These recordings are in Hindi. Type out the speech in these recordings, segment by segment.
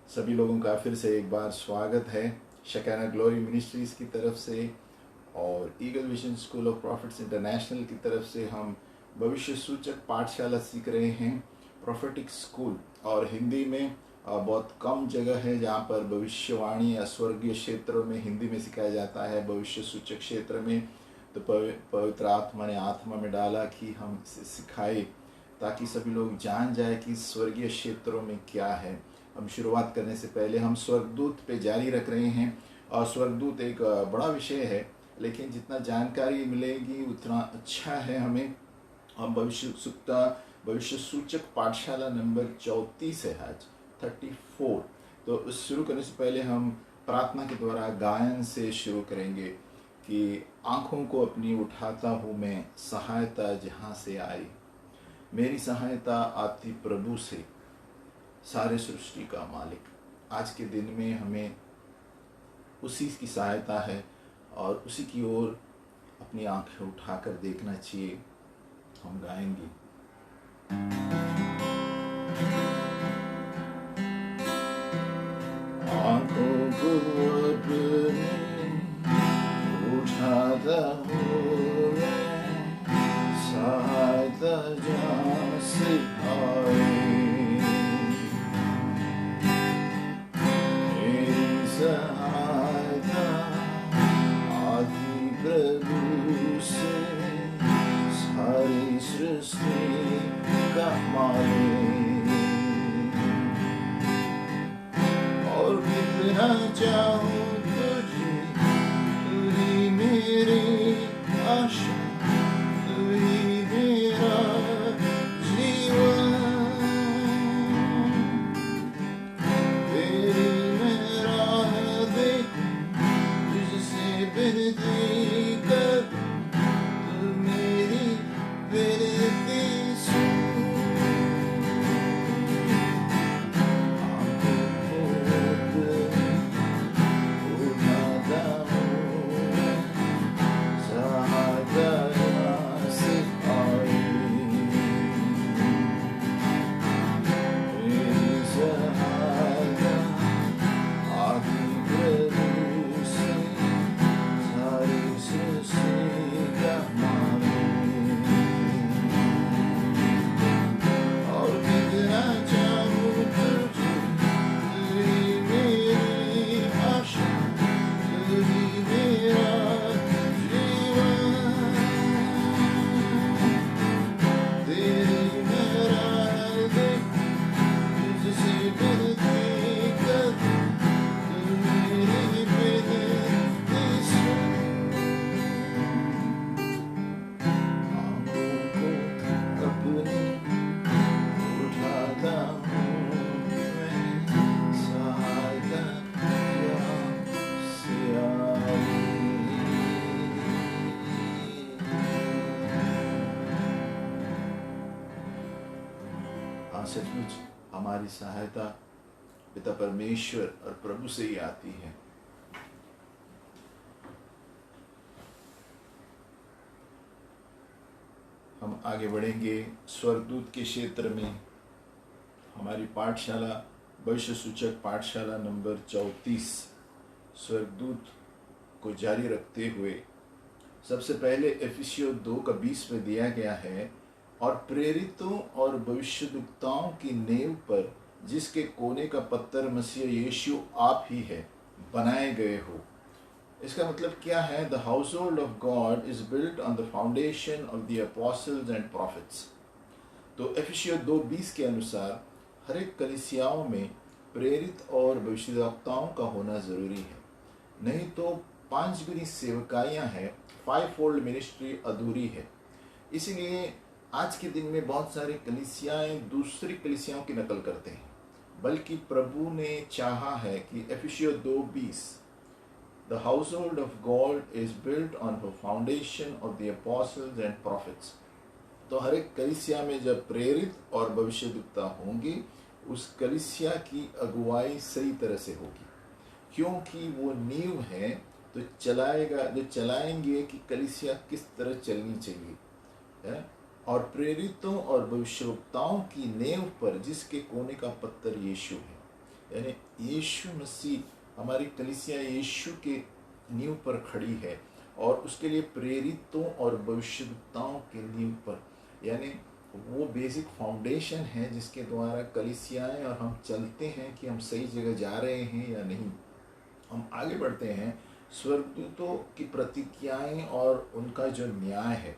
सभी लोगों का फिर से एक बार स्वागत है शकाना ग्लोरी मिनिस्ट्रीज़ की तरफ से और eagle vision school of profits international की तरफ से हम भविष्य सूचक पाठशाला सीख रहे हैं, प्रोफेटिक स्कूल। और हिंदी में बहुत कम जगह है जहाँ पर भविष्यवाणी या स्वर्गीय क्षेत्रों में हिंदी में सिखाया जाता है। भविष्य सूचक क्षेत्र में तो पवित्र आत्मा ने आत्मा में डाला कि हम इसे सिखाए ताकि सभी लोग जान जाए कि स्वर्गीय क्षेत्रों में क्या है। हम शुरुआत करने से पहले हम स्वर्गदूत पे जारी रख रहे हैं और स्वर्गदूत एक बड़ा विषय है, लेकिन जितना जानकारी मिलेगी उतना अच्छा है हमें। हम भविष्य सूचक पाठशाला नंबर 34 है आज 34। तो शुरू करने से पहले हम प्रार्थना के द्वारा गायन से शुरू करेंगे कि आँखों को अपनी उठाता हूँ मैं, सहायता जहाँ से आई। मेरी सहायता आती प्रभु से, सारे सृष्टि का मालिक। आज के दिन में हमें उसी की सहायता है और उसी की ओर अपनी आंखें उठाकर देखना चाहिए। हम गाएंगे। आंखों को अपनी उठाता हूँ मैं, सहायता जहाँ से आई। सहायता आदि प्रभु से, सारी सृष्टि का मालिक। और कितना चाहूं तुझे, तू ही मेरी आशा, तू ही मेरा जीवन। विनती कर, तू मेरी विनती सुन। आँखों को उठाता हूँ, सहायता जहाँ से आई। मेरी सहायता आती प्रभु से, और कितना चाहूं तुझे, तू ही मेरी आशा, तू ही मेरा जीवन। तेरी मेरा देख, तुझसे विनती कर, तू मेरी विनती सुन। अपनी उठाता हूँ मैं, सहायता जहाँ से आई। हाँ, सचमुच हमारी सहायता पिता परमेश्वर और प्रभु से ही आती है। हम आगे बढ़ेंगे स्वर्गदूत के क्षेत्र में। हमारी पाठशाला भविष्य सूचक पाठशाला नंबर 34 स्वर्गदूत को जारी रखते हुए सबसे पहले एफिसियों 2:20 में दिया गया है, और प्रेरितों और भविष्यद्वक्ताओं की नींव पर जिसके कोने का पत्थर मसीह यीशु आप ही है, बनाए गए हो। इसका मतलब क्या है? The household of God is built on the foundation of the apostles and prophets. तो एफिसियों 2:20 के अनुसार हर एक कलीसियाओं में प्रेरित और भविष्यद्वक्ताओं का होना जरूरी है, नहीं तो 5 गुनी सेवकाइयाँ हैं, 5-fold मिनिस्ट्री अधूरी है। इसीलिए आज के दिन में बहुत सारी कलीसियाएँ दूसरी कलीसियाओं की नकल करते हैं, बल्कि प्रभु ने चाहा है कि एफिसियों 2:20 The household of God is built on the foundation of the apostles and prophets। तो हर एक कलीसिया में जब प्रेरित और भविष्यद्वक्ता होंगे, उस कलीसिया की अगुवाई सही तरह से होगी, क्योंकि वो नींव है। तो चलाएंगे कि कलीसिया किस तरह चलनी चाहिए है। और प्रेरितों और भविष्यवक्ताओं की नींव पर जिसके कोने का पत्थर यीशु है। यानी यीशु मसीह हमारी कलीसिया यीशु के नींव पर खड़ी है और उसके लिए प्रेरितों और भविष्यवक्ताओं के नींव पर, यानी वो बेसिक फाउंडेशन है जिसके द्वारा कलीसियाएं और हम चलते हैं कि हम सही जगह जा रहे हैं या नहीं। हम आगे बढ़ते हैं स्वर्गदूतों की प्रतिज्ञाएं और उनका जो न्याय है।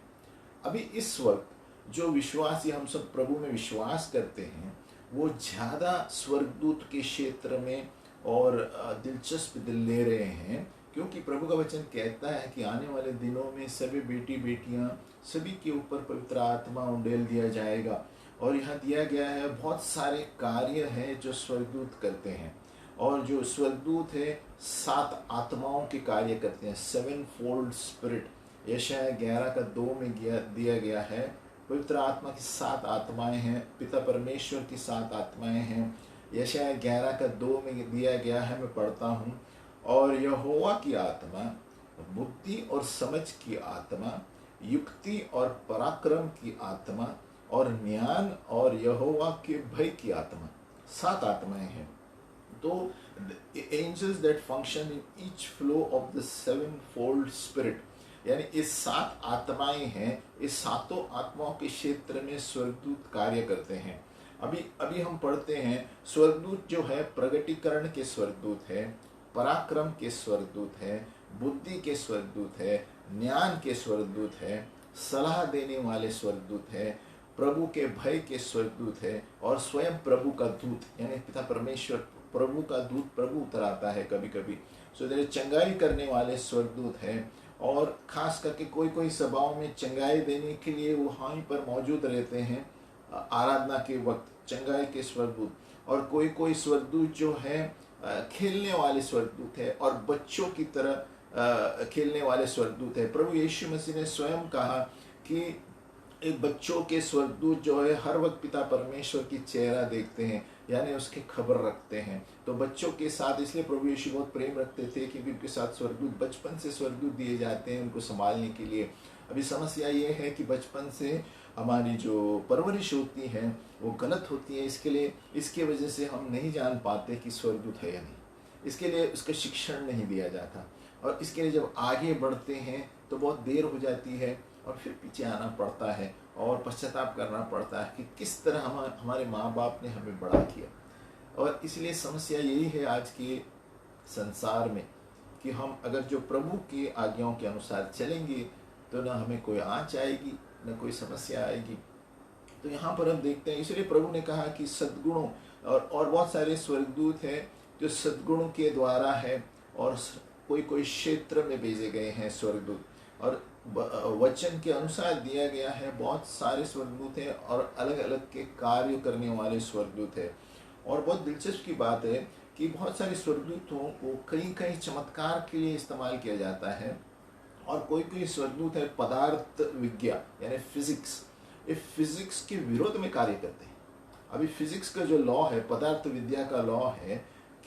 अभी इस वक्त जो विश्वासी हम सब प्रभु में विश्वास करते हैं वो ज़्यादा स्वर्गदूत के क्षेत्र में और दिलचस्प ले रहे हैं, क्योंकि प्रभु का वचन कहता है कि आने वाले दिनों में सभी बेटी बेटियां सभी के ऊपर पवित्र आत्मा उंडेल दिया जाएगा। और यहाँ दिया गया है बहुत सारे कार्य हैं जो स्वर्गदूत करते हैं, और जो स्वर्गदूत है 7 आत्माओं के कार्य करते हैं, 7 फोल्ड स्पिरिट। यशायाह 11:2 में दिया गया है पवित्र आत्मा की 7 आत्माएं हैं, पिता परमेश्वर की 7 आत्माएं हैं। यशायाह 11:2 में दिया गया है, मैं पढ़ता हूँ, और यहोवा की आत्मा बुद्धि और समझ की आत्मा, युक्ति और पराक्रम की आत्मा, और ज्ञान और यहोवा के भय की आत्मा। 7 आत्माएं हैं। तो angels that function in each flow of the 7 fold spirit, यानी इस 7 आत्माएं हैं, इस 7 आत्माओं के क्षेत्र में स्वर्गदूत कार्य करते हैं। अभी हम पढ़ते हैं स्वर्गदूत जो है प्रगटीकरण के स्वर्गदूत है, पराक्रम के स्वर्गदूत है, बुद्धि के स्वर्गदूत है, ज्ञान के स्वर्गदूत है, सलाह देने वाले स्वर्गदूत है, प्रभु के भय के स्वर्गदूत है, और स्वयं प्रभु का दूत, यानी पिता परमेश्वर प्रभु का दूत प्रभु उतर आता है कभी कभी। सो चंगाई करने वाले स्वर्गदूत है, और खास करके कोई सभाओं में चंगाई देने के लिए वो वहीं पर मौजूद रहते हैं आराधना के वक्त, चंगाई के स्वर्गदूत। और कोई स्वर्गदूत जो है खेलने वाले स्वर्गदूत है, और बच्चों की तरह खेलने वाले स्वर्गदूत है। प्रभु यीशु मसीह ने स्वयं कहा कि एक बच्चों के स्वर्गदूत जो है हर वक्त पिता परमेश्वर की चेहरा देखते हैं, यानी उसकी खबर रखते हैं। तो बच्चों के साथ इसलिए प्रभु यीशु बहुत प्रेम रखते थे क्योंकि उनके साथ स्वर्गदूत, बचपन से स्वर्गदूत दिए जाते हैं उनको संभालने के लिए। अभी समस्या ये है कि बचपन से हमारी जो परवरिश होती है वो गलत होती है, इसके वजह से हम नहीं जान पाते कि स्वर्गदूत है या नहीं। इसके लिए उसका शिक्षण नहीं दिया जाता, और इसके लिए जब आगे बढ़ते हैं तो बहुत देर हो जाती है, और फिर पीछे आना पड़ता है और पश्चाताप करना पड़ता है कि किस तरह हमारे माँ बाप ने हमें बड़ा किया। और इसलिए समस्या यही है आज के संसार में कि हम अगर जो प्रभु की आज्ञाओं के अनुसार चलेंगे तो ना हमें कोई आँच आएगी, न कोई समस्या आएगी। तो यहाँ पर हम देखते हैं, इसलिए प्रभु ने कहा कि सद्गुणों और बहुत सारे स्वर्गदूत हैं जो सद्गुणों के द्वारा है, और कोई क्षेत्र में भेजे गए हैं स्वर्गदूत, और वचन के अनुसार दिया गया है बहुत सारे स्वर्गदूत हैं और अलग अलग के कार्य करने वाले स्वर्गदूत हैं। और बहुत दिलचस्प की बात है कि बहुत सारे स्वर्गदूतों को कई चमत्कार के लिए इस्तेमाल किया जाता है, और कोई स्वर्गदूत है पदार्थ विज्ञान यानी फिजिक्स, ये फिजिक्स के विरोध में कार्य करते हैं। अभी फिजिक्स का जो लॉ है, पदार्थ विद्या का लॉ है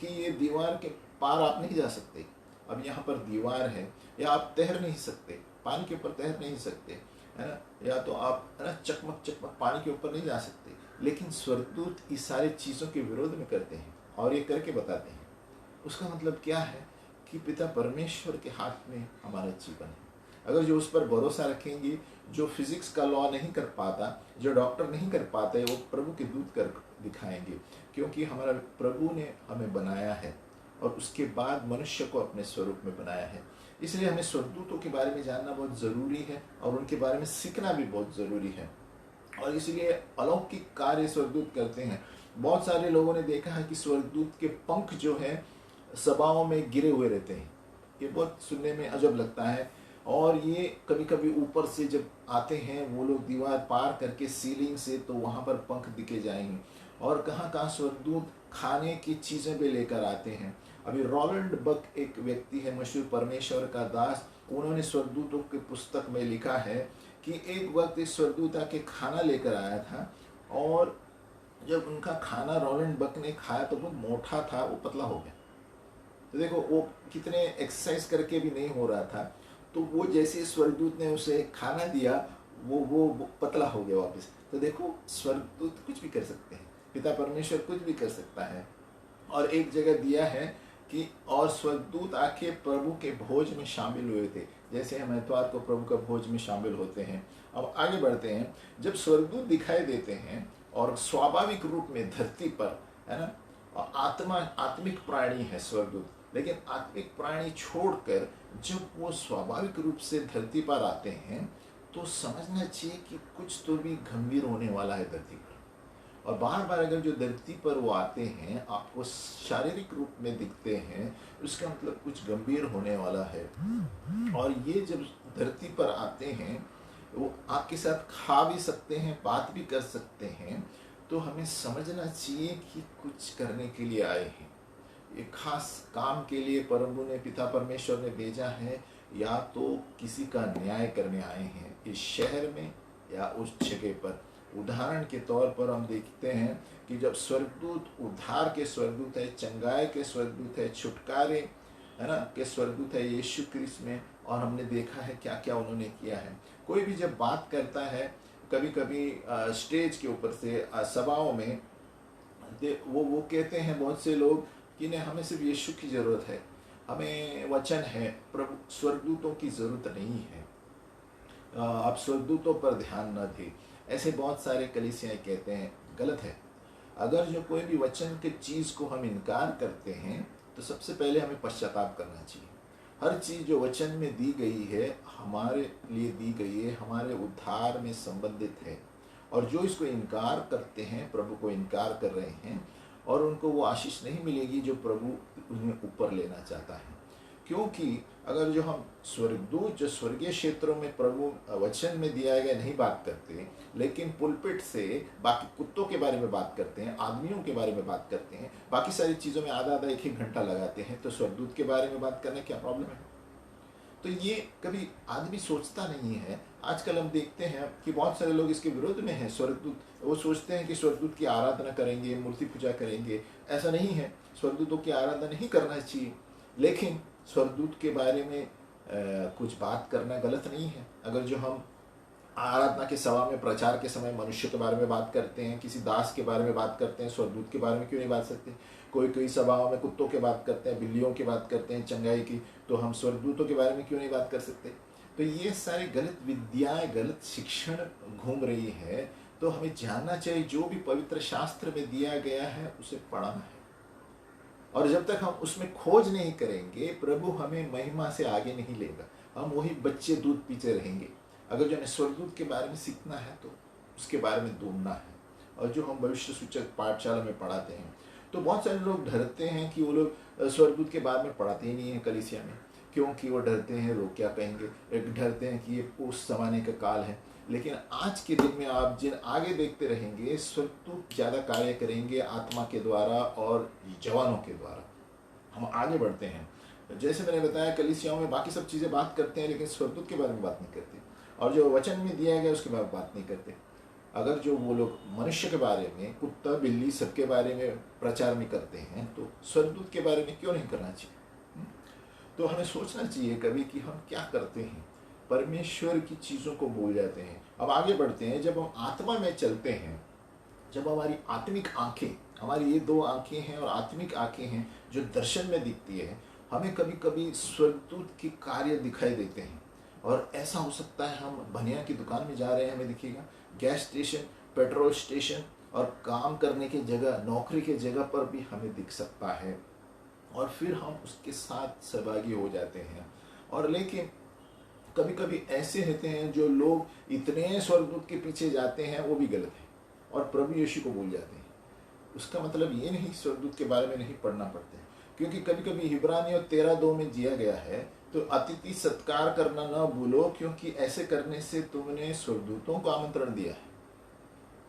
कि ये दीवार के पार आप नहीं जा सकते। अब यहाँ पर दीवार है, या आप तैर नहीं सकते, पानी के ऊपर तैर नहीं सकते, है ना, या तो आप है ना चकमक पानी के ऊपर नहीं जा सकते। लेकिन स्वर्गदूत इस सारी चीज़ों के विरोध में करते हैं और ये करके बताते हैं। उसका मतलब क्या है कि पिता परमेश्वर के हाथ में हमारा जीवन है। अगर जो उस पर भरोसा रखेंगे, जो फिजिक्स का लॉ नहीं कर पाता, जो डॉक्टर नहीं कर पाते, वो प्रभु के दूत कर दिखाएंगे, क्योंकि हमारा प्रभु ने हमें बनाया है और उसके बाद मनुष्य को अपने स्वरूप में बनाया है। इसलिए हमें स्वर्गदूतों के बारे में जानना बहुत ज़रूरी है और उनके बारे में सीखना भी बहुत ज़रूरी है। और इसलिए अलौकिक कार्य स्वर्गदूत करते हैं। बहुत सारे लोगों ने देखा है कि स्वर्गदूत के पंख जो है सभाओं में गिरे हुए रहते हैं। ये बहुत सुनने में अजब लगता है, और ये कभी कभी ऊपर से जब आते हैं वो लोग दीवार पार करके सीलिंग से, तो वहाँ पर पंख दिखे जाएंगे। और कहाँ स्वर्गदूत खाने की चीज़ें भी लेकर आते हैं। अभी रॉलैंड बक एक व्यक्ति है, मशहूर परमेश्वर का दास, उन्होंने स्वर्गदूतों की पुस्तक में लिखा है कि एक वक्त इस स्वर्गदूत आके खाना लेकर आया था, और जब उनका खाना रॉलैंड बक ने खाया तो बहुत मोटा था, वो पतला हो गया। तो देखो वो कितने एक्सरसाइज करके भी नहीं हो रहा था, तो वो जैसे स्वर्गदूत ने उसे खाना दिया वो पतला हो गया वापस। तो देखो स्वर्गदूत कुछ भी कर सकते हैं, पिता परमेश्वर कुछ भी कर सकता है। और एक जगह दिया है कि और स्वर्गदूत आके प्रभु के भोज में शामिल हुए थे, जैसे हम एतवार को प्रभु का भोज में शामिल होते हैं। अब आगे बढ़ते हैं। जब स्वर्गदूत दिखाई देते हैं और स्वाभाविक रूप में धरती पर, है ना, और आत्मिक प्राणी है स्वर्गदूत, लेकिन आत्मिक प्राणी छोड़कर जब वो स्वाभाविक रूप से धरती पर आते हैं तो समझना चाहिए कि कुछ तो भी गंभीर होने वाला है धरती पर। और बार बार अगर जो धरती पर वो आते हैं, आपको शारीरिक रूप में दिखते हैं, उसका मतलब कुछ गंभीर होने वाला है। और ये जब धरती पर आते हैं, वो आपके साथ खा भी सकते हैं, बात भी कर सकते हैं, तो हमें समझना चाहिए कि कुछ करने के लिए आए हैं। एक खास काम के लिए प्रभु ने, पिता परमेश्वर ने भेजा है, या तो किसी का न्याय करने आए हैं इस शहर में या उस जगह पर। उदाहरण के तौर पर हम देखते हैं कि जब स्वर्गदूत उद्धार के स्वर्गदूत है, चंगाई के स्वर्गदूत है, छुटकारे, है ना, के स्वर्गदूत है यीशु क्रिस्त में, और हमने देखा है क्या क्या उन्होंने किया है। कोई भी जब बात करता है, कभी कभी स्टेज के ऊपर से सभाओं में वो कहते हैं बहुत से लोग कि नहीं, हमें सिर्फ यीशु की ज़रूरत है, हमें वचन है, प्रभु स्वर्गदूतों की ज़रूरत नहीं है, आप स्वर्गदूतों पर ध्यान न दें। ऐसे बहुत सारे कलीसियाएं कहते हैं, गलत है। अगर जो कोई भी वचन के चीज़ को हम इनकार करते हैं तो सबसे पहले हमें पश्चाताप करना चाहिए। हर चीज़ जो वचन में दी गई है हमारे लिए दी गई है, हमारे उद्धार में संबंधित है। और जो इसको इनकार करते हैं, प्रभु को इनकार कर रहे हैं, और उनको वो आशीष नहीं मिलेगी जो प्रभु उन्हें ऊपर लेना चाहता है। क्योंकि अगर जो हम स्वर्गदूत जो स्वर्गीय क्षेत्रों में प्रभु वचन में दिया गया नहीं बात करते, लेकिन पुलपिट से बाकी कुत्तों के बारे में बात करते हैं, आदमियों के बारे में बात करते हैं, बाकी सारी चीज़ों में आधा आधा एक घंटा लगाते हैं, तो स्वर्गदूत के बारे में बात करने क्या प्रॉब्लम है? तो ये कभी आदमी सोचता नहीं है। आजकल हम देखते हैं कि बहुत सारे लोग इसके विरोध में हैं। स्वर्गदूत, वो सोचते हैं कि स्वर्गदूत की आराधना करेंगे, मूर्ति पूजा करेंगे। ऐसा नहीं है, स्वर्गदूतों की आराधना नहीं करना चाहिए, लेकिन स्वर्गदूत के बारे में कुछ बात करना गलत नहीं है। अगर जो हम आराधना के सभा में प्रचार के समय मनुष्य के बारे में बात करते हैं, किसी दास के बारे में बात करते हैं, स्वर्गदूत के बारे में क्यों नहीं बात सकते? कोई सभाओं में कुत्तों की बात करते हैं, बिल्लियों की बात करते हैं, चंगाई की, तो हम स्वर्गदूतों के बारे में क्यों नहीं बात कर सकते? तो ये सारी गलत विद्याएं, गलत शिक्षण घूम रही है। तो हमें जानना चाहिए जो भी पवित्र शास्त्र में दिया गया है उसे पढ़ना है, और जब तक हम उसमें खोज नहीं करेंगे, प्रभु हमें महिमा से आगे नहीं लेगा। हम वही बच्चे दूध पीते रहेंगे। अगर जो हमें स्वर्गदूत के बारे में सीखना है तो उसके बारे में ढूंढना है। और जो हम भविष्य सूचक पाठशाला में पढ़ाते हैं, तो बहुत सारे लोग डरते हैं कि वो लोग स्वर्गदूत के बारे में पढ़ाते ही नहीं है कलीसिया में, क्योंकि वो डरते हैं लोग क्या कहेंगे, डरते हैं कि ये उस जमाने का काल है। लेकिन आज के दिन में आप जिन आगे देखते रहेंगे, स्वर्गदूत ज़्यादा कार्य करेंगे आत्मा के द्वारा और जवानों के द्वारा। हम आगे बढ़ते हैं। जैसे मैंने बताया, कलीसियाओं में बाकी सब चीज़ें बात करते हैं, लेकिन स्वर्गदूत के बारे में बात नहीं करते, और जो वचन में दिया गया उसके बारे में बात नहीं करते। अगर जो वो लोग मनुष्य के बारे में, कुत्ता बिल्ली सबके बारे में प्रचार नहीं करते हैं, तो स्वर्गदूत के बारे में क्यों नहीं करना चाहिए? तो हमें सोचना चाहिए कभी कि हम क्या करते हैं, परमेश्वर की चीज़ों को भूल जाते हैं। अब आगे बढ़ते हैं। जब हम आत्मा में चलते हैं, जब हमारी आत्मिक आंखें, हमारी ये दो आंखें हैं और आत्मिक आंखें हैं जो दर्शन में दिखती है, हमें कभी कभी स्वर्गदूत के कार्य दिखाई देते हैं। और ऐसा हो सकता है हम बनिया की दुकान में जा रहे हैं, हमें दिखेगा, गैस स्टेशन, पेट्रोल स्टेशन, और काम करने की जगह, नौकरी के जगह पर भी हमें दिख सकता है, और फिर हम उसके साथ सहभागी हो जाते हैं। और लेकिन कभी कभी ऐसे होते हैं जो लोग इतने स्वर्गदूत के पीछे जाते हैं, वो भी गलत है, और प्रभु यीशु को भूल जाते हैं। उसका मतलब ये नहीं स्वर्गदूत के बारे में नहीं पढ़ना पड़ता है, क्योंकि कभी कभी इब्रानियों 13:2 में दिया गया है, तो अतिथि सत्कार करना न भूलो, क्योंकि ऐसे करने से तुमने स्वर्गदूतों को आमंत्रण दिया है।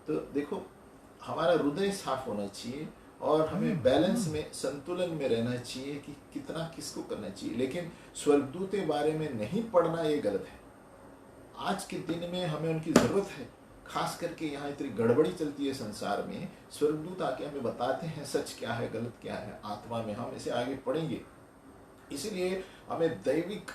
तो देखो, हमारा हृदय साफ होना चाहिए, और हमें बैलेंस में, संतुलन में रहना चाहिए कि कितना किसको करना चाहिए। लेकिन स्वर्गदूत के बारे में नहीं पढ़ना ये गलत है। आज के दिन में हमें उनकी ज़रूरत है, खास करके यहाँ इतनी गड़बड़ी चलती है संसार में। स्वर्गदूत आके हमें बताते हैं सच क्या है, गलत क्या है। आत्मा में हम इसे आगे पढ़ेंगे, इसलिए हमें दैविक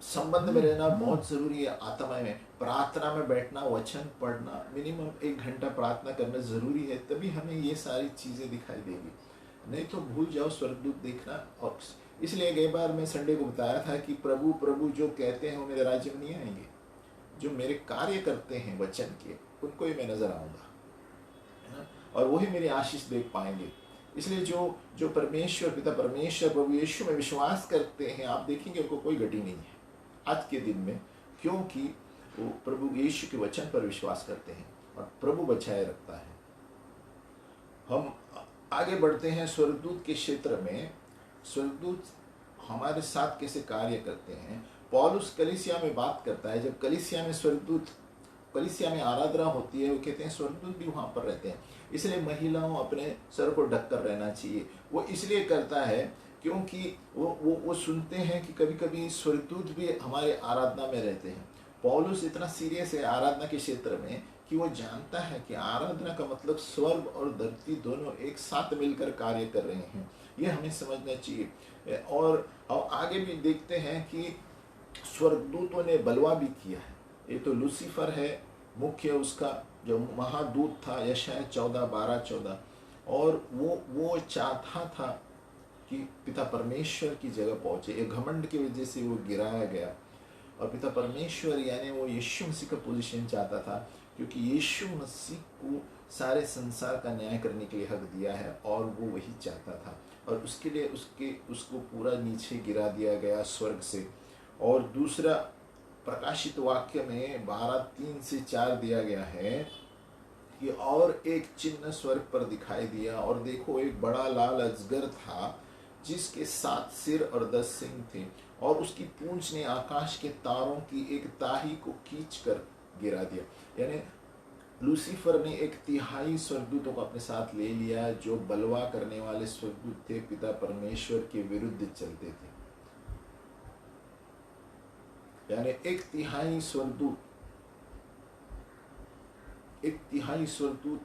संबंध में रहना बहुत ज़रूरी है। आत्मा में प्रार्थना में बैठना, वचन पढ़ना, मिनिमम 1 घंटा प्रार्थना करना ज़रूरी है, तभी हमें ये सारी चीज़ें दिखाई देगी। नहीं तो भूल जाओ स्वर्गदूत देखना। और इसलिए कई बार मैं संडे को बताया था कि प्रभु प्रभु जो कहते हैं वो मेरे राज्य में नहीं आएंगे, जो मेरे कार्य करते हैं वचन के उनको ही मैं नजर आऊंगा, है ना, और वही मेरी आशीष देख पाएंगे। इसलिए जो जो परमेश्वर पिता परमेश्वर प्रभु यीशु में विश्वास करते हैं, आप देखेंगे उनको कोई गति नहीं है आज के दिन में, क्योंकि वो प्रभु यीशु के वचन पर विश्वास करते हैं और प्रभु बचाए रखता है। हम आगे बढ़ते हैं स्वर्गदूत के क्षेत्र में। स्वर्गदूत हमारे साथ कैसे कार्य करते हैं, पौलुस कलीसिया में बात करता है। जब कलीसिया में स्वर्गदूत, कलीसिया में आराधना होती है, वो कहते हैं स्वर्गदूत भी वहाँ पर रहते हैं। इसलिए महिलाओं अपने सर को ढककर रहना चाहिए। वो इसलिए करता है क्योंकि वो सुनते हैं कि कभी कभी स्वर्गदूत भी हमारे आराधना में रहते हैं। पौलुस इतना सीरियस है आराधना के क्षेत्र में कि वो जानता है कि आराधना का मतलब स्वर्ग और धरती दोनों एक साथ मिलकर कार्य कर रहे हैं। ये हमें समझना चाहिए। और आगे भी देखते हैं कि स्वर्गदूतों ने बलवा भी किया है। ये तो लूसीफर है मुख्य, उसका जो महादूत था, यशायाह 14:12-14, और वो चाहता था कि पिता परमेश्वर की जगह पहुंचे। एक घमंड की वजह से वो गिराया गया, और पिता परमेश्वर यानी वो यीशु मसीह का पोजीशन चाहता था, क्योंकि यीशु मसीह को सारे संसार का न्याय करने के लिए हक दिया है और वो वही चाहता था, और उसके लिए उसको पूरा नीचे गिरा दिया गया स्वर्ग से। और दूसरा प्रकाशित वाक्य में 12:3-4 दिया गया है कि और एक चिन्ह स्वर्ग पर दिखाई दिया, और देखो एक बड़ा लाल अजगर था जिसके 7 सिर और 10 सींग थे, और उसकी पूंछ ने आकाश के तारों की एक ताही को खींचकर गिरा दिया। यानी लूसीफर ने 1/3 स्वर्गदूतों को अपने साथ ले लिया, जो बलवा करने वाले स्वर्गदूत थे, पिता परमेश्वर के विरुद्ध चलते थे। यानी 1/3 स्वर्गदूत, 1/3 स्वर्गदूत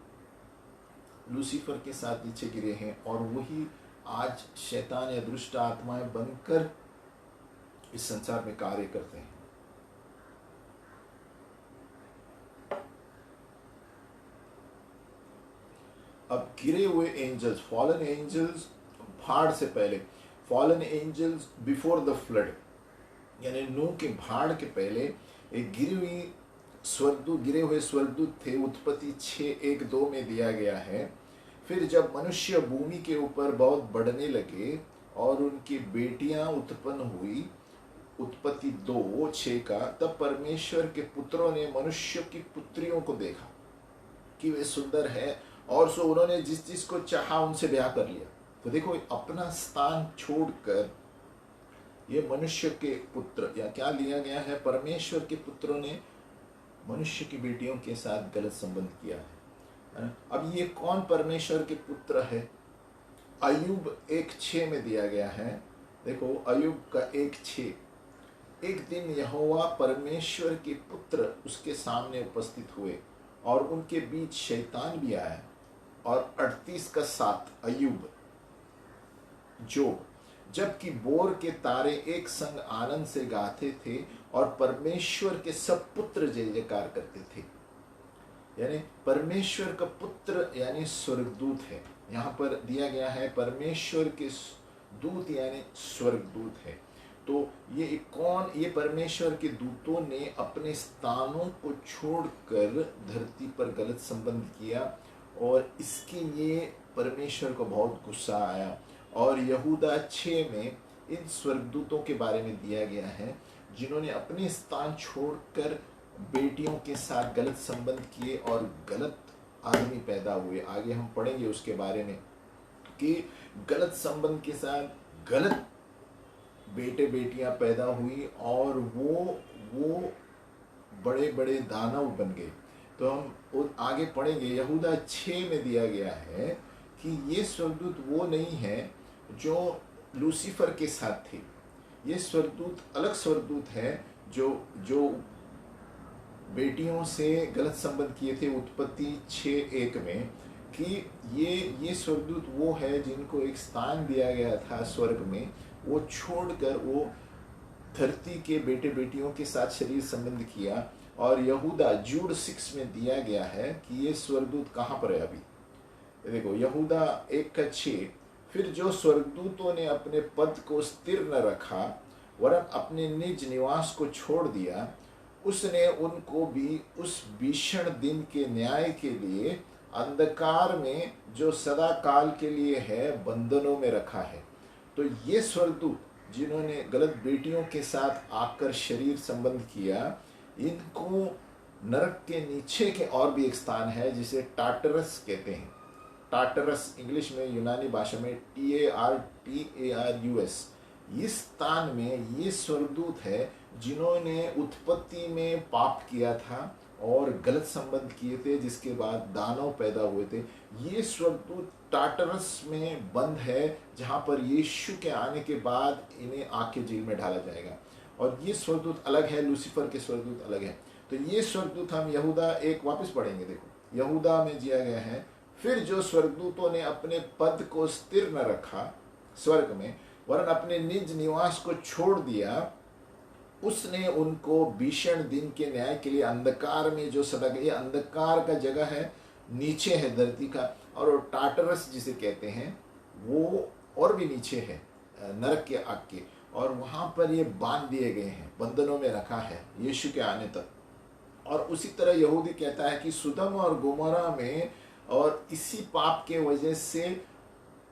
लूसीफर के साथ नीचे गिरे हैं, और वही आज शैतान या दुष्ट आत्माएं बनकर इस संसार में कार्य करते हैं। अब गिरे हुए एंजल्स, फॉलन एंजल्स, भाड़ से पहले, fallen angels before the flood, यानी नूह के भाड़ के पहले एक गिरे हुए स्वर्गदूत थे। उत्पत्ति 6:1-2 में दिया गया है। फिर जब मनुष्य भूमि के ऊपर बहुत बढ़ने लगे और उनकी बेटियां उत्पन्न हुई, उत्पत्ति 2:6 का, तब परमेश्वर के पुत्रों ने मनुष्य की पुत्रियों को देखा कि वे सुंदर है, और सो उन्होंने जिस चीज को चाहा उनसे ब्याह कर लिया। तो देखो अपना स्थान छोड़कर ये मनुष्य के पुत्र, या क्या लिया गया है, परमेश्वर के पुत्रों ने मनुष्य की बेटियों के साथ गलत संबंध किया है। अब ये कौन परमेश्वर के पुत्र है? अय्यूब 1:6 में दिया गया है। देखो अय्यूब का 1:6, एक दिन यहोवा परमेश्वर के पुत्र उसके सामने उपस्थित हुए और उनके बीच शैतान भी आया। और 38:7 अय्यूब, जोब, जबकि बोर के तारे एक संग आनंद से गाते थे और परमेश्वर के सब पुत्र जय जयकार करते थे। यानी परमेश्वर का पुत्र यानी स्वर्गदूत है। यहाँ पर दिया गया है परमेश्वर के दूत यानी स्वर्गदूत है। तो ये कौन, ये परमेश्वर के दूतों ने अपने स्थानों को छोड़कर धरती पर गलत संबंध किया, और इसके लिए परमेश्वर को बहुत गुस्सा आया। और यहूदा 6 में इन स्वर्गदूतों के बारे में दिया गया है जिन्होंने अपने स्थान छोड़कर बेटियों के साथ गलत संबंध किए और गलत आदमी पैदा हुए। आगे हम पढ़ेंगे उसके बारे में कि गलत संबंध के साथ गलत बेटे बेटियां पैदा हुई और वो बड़े बड़े दानव बन गए। तो हम आगे पढ़ेंगे। यहूदा 6 में दिया गया है कि ये स्वर्गदूत वो नहीं है जो लूसीफर के साथ थे। ये स्वर्गदूत अलग स्वर्गदूत है जो बेटियों से गलत संबंध किए थे। उत्पत्ति 6:1 में कि ये स्वर्गदूत वो है जिनको एक स्थान दिया गया था स्वर्ग में, वो छोड़कर वो धरती के बेटे बेटियों के साथ शरीर संबंध किया। और यहूदा जूड 6 में दिया गया है कि ये स्वर्गदूत कहाँ पर है। अभी देखो यहूदा 1:6, फिर जो स्वर्गदूतों ने अपने पद को स्थिर न रखा वरन अपने निज निवास को छोड़ दिया, उसने उनको भी उस भीषण दिन के न्याय के लिए अंधकार में जो सदा काल के लिए है बंधनों में रखा है। तो ये स्वर्गदूत जिन्होंने गलत बेटियों के साथ आकर शरीर संबंध किया, इनको नरक के नीचे के और भी एक स्थान है जिसे टाटरस कहते हैं। टाटरस इंग्लिश में, यूनानी भाषा में TARTARUS। इस स्थान में ये स्वर्गदूत है जिन्होंने उत्पत्ति में पाप किया था और गलत संबंध किए थे, जिसके बाद दानव पैदा हुए थे। ये स्वर्गदूत टाटरस में बंद है, जहाँ पर यीशु के आने के बाद इन्हें आके जेल में डाला जाएगा। और ये स्वर्गदूत अलग है, लूसीफर के स्वर्गदूत अलग है। तो ये स्वर्गदूत हम यहूदा एक वापस पढ़ेंगे। देखो यहूदा में दिया गया है, फिर जो स्वर्गदूतों ने अपने पद को स्थिर न रखा स्वर्ग में वरन अपने निज निवास को छोड़ दिया, उसने उनको भीषण दिन के न्याय के लिए अंधकार में जो सदा गई। अंधकार का जगह है, नीचे है धरती का, और टाटरस जिसे कहते हैं वो और भी नीचे है नरक के आग के, और वहां पर ये बांध दिए गए हैं, बंधनों में रखा है यीशु के आने तक। और उसी तरह यहूदी कहता है कि सुदम और गोमोरा में और इसी पाप के वजह से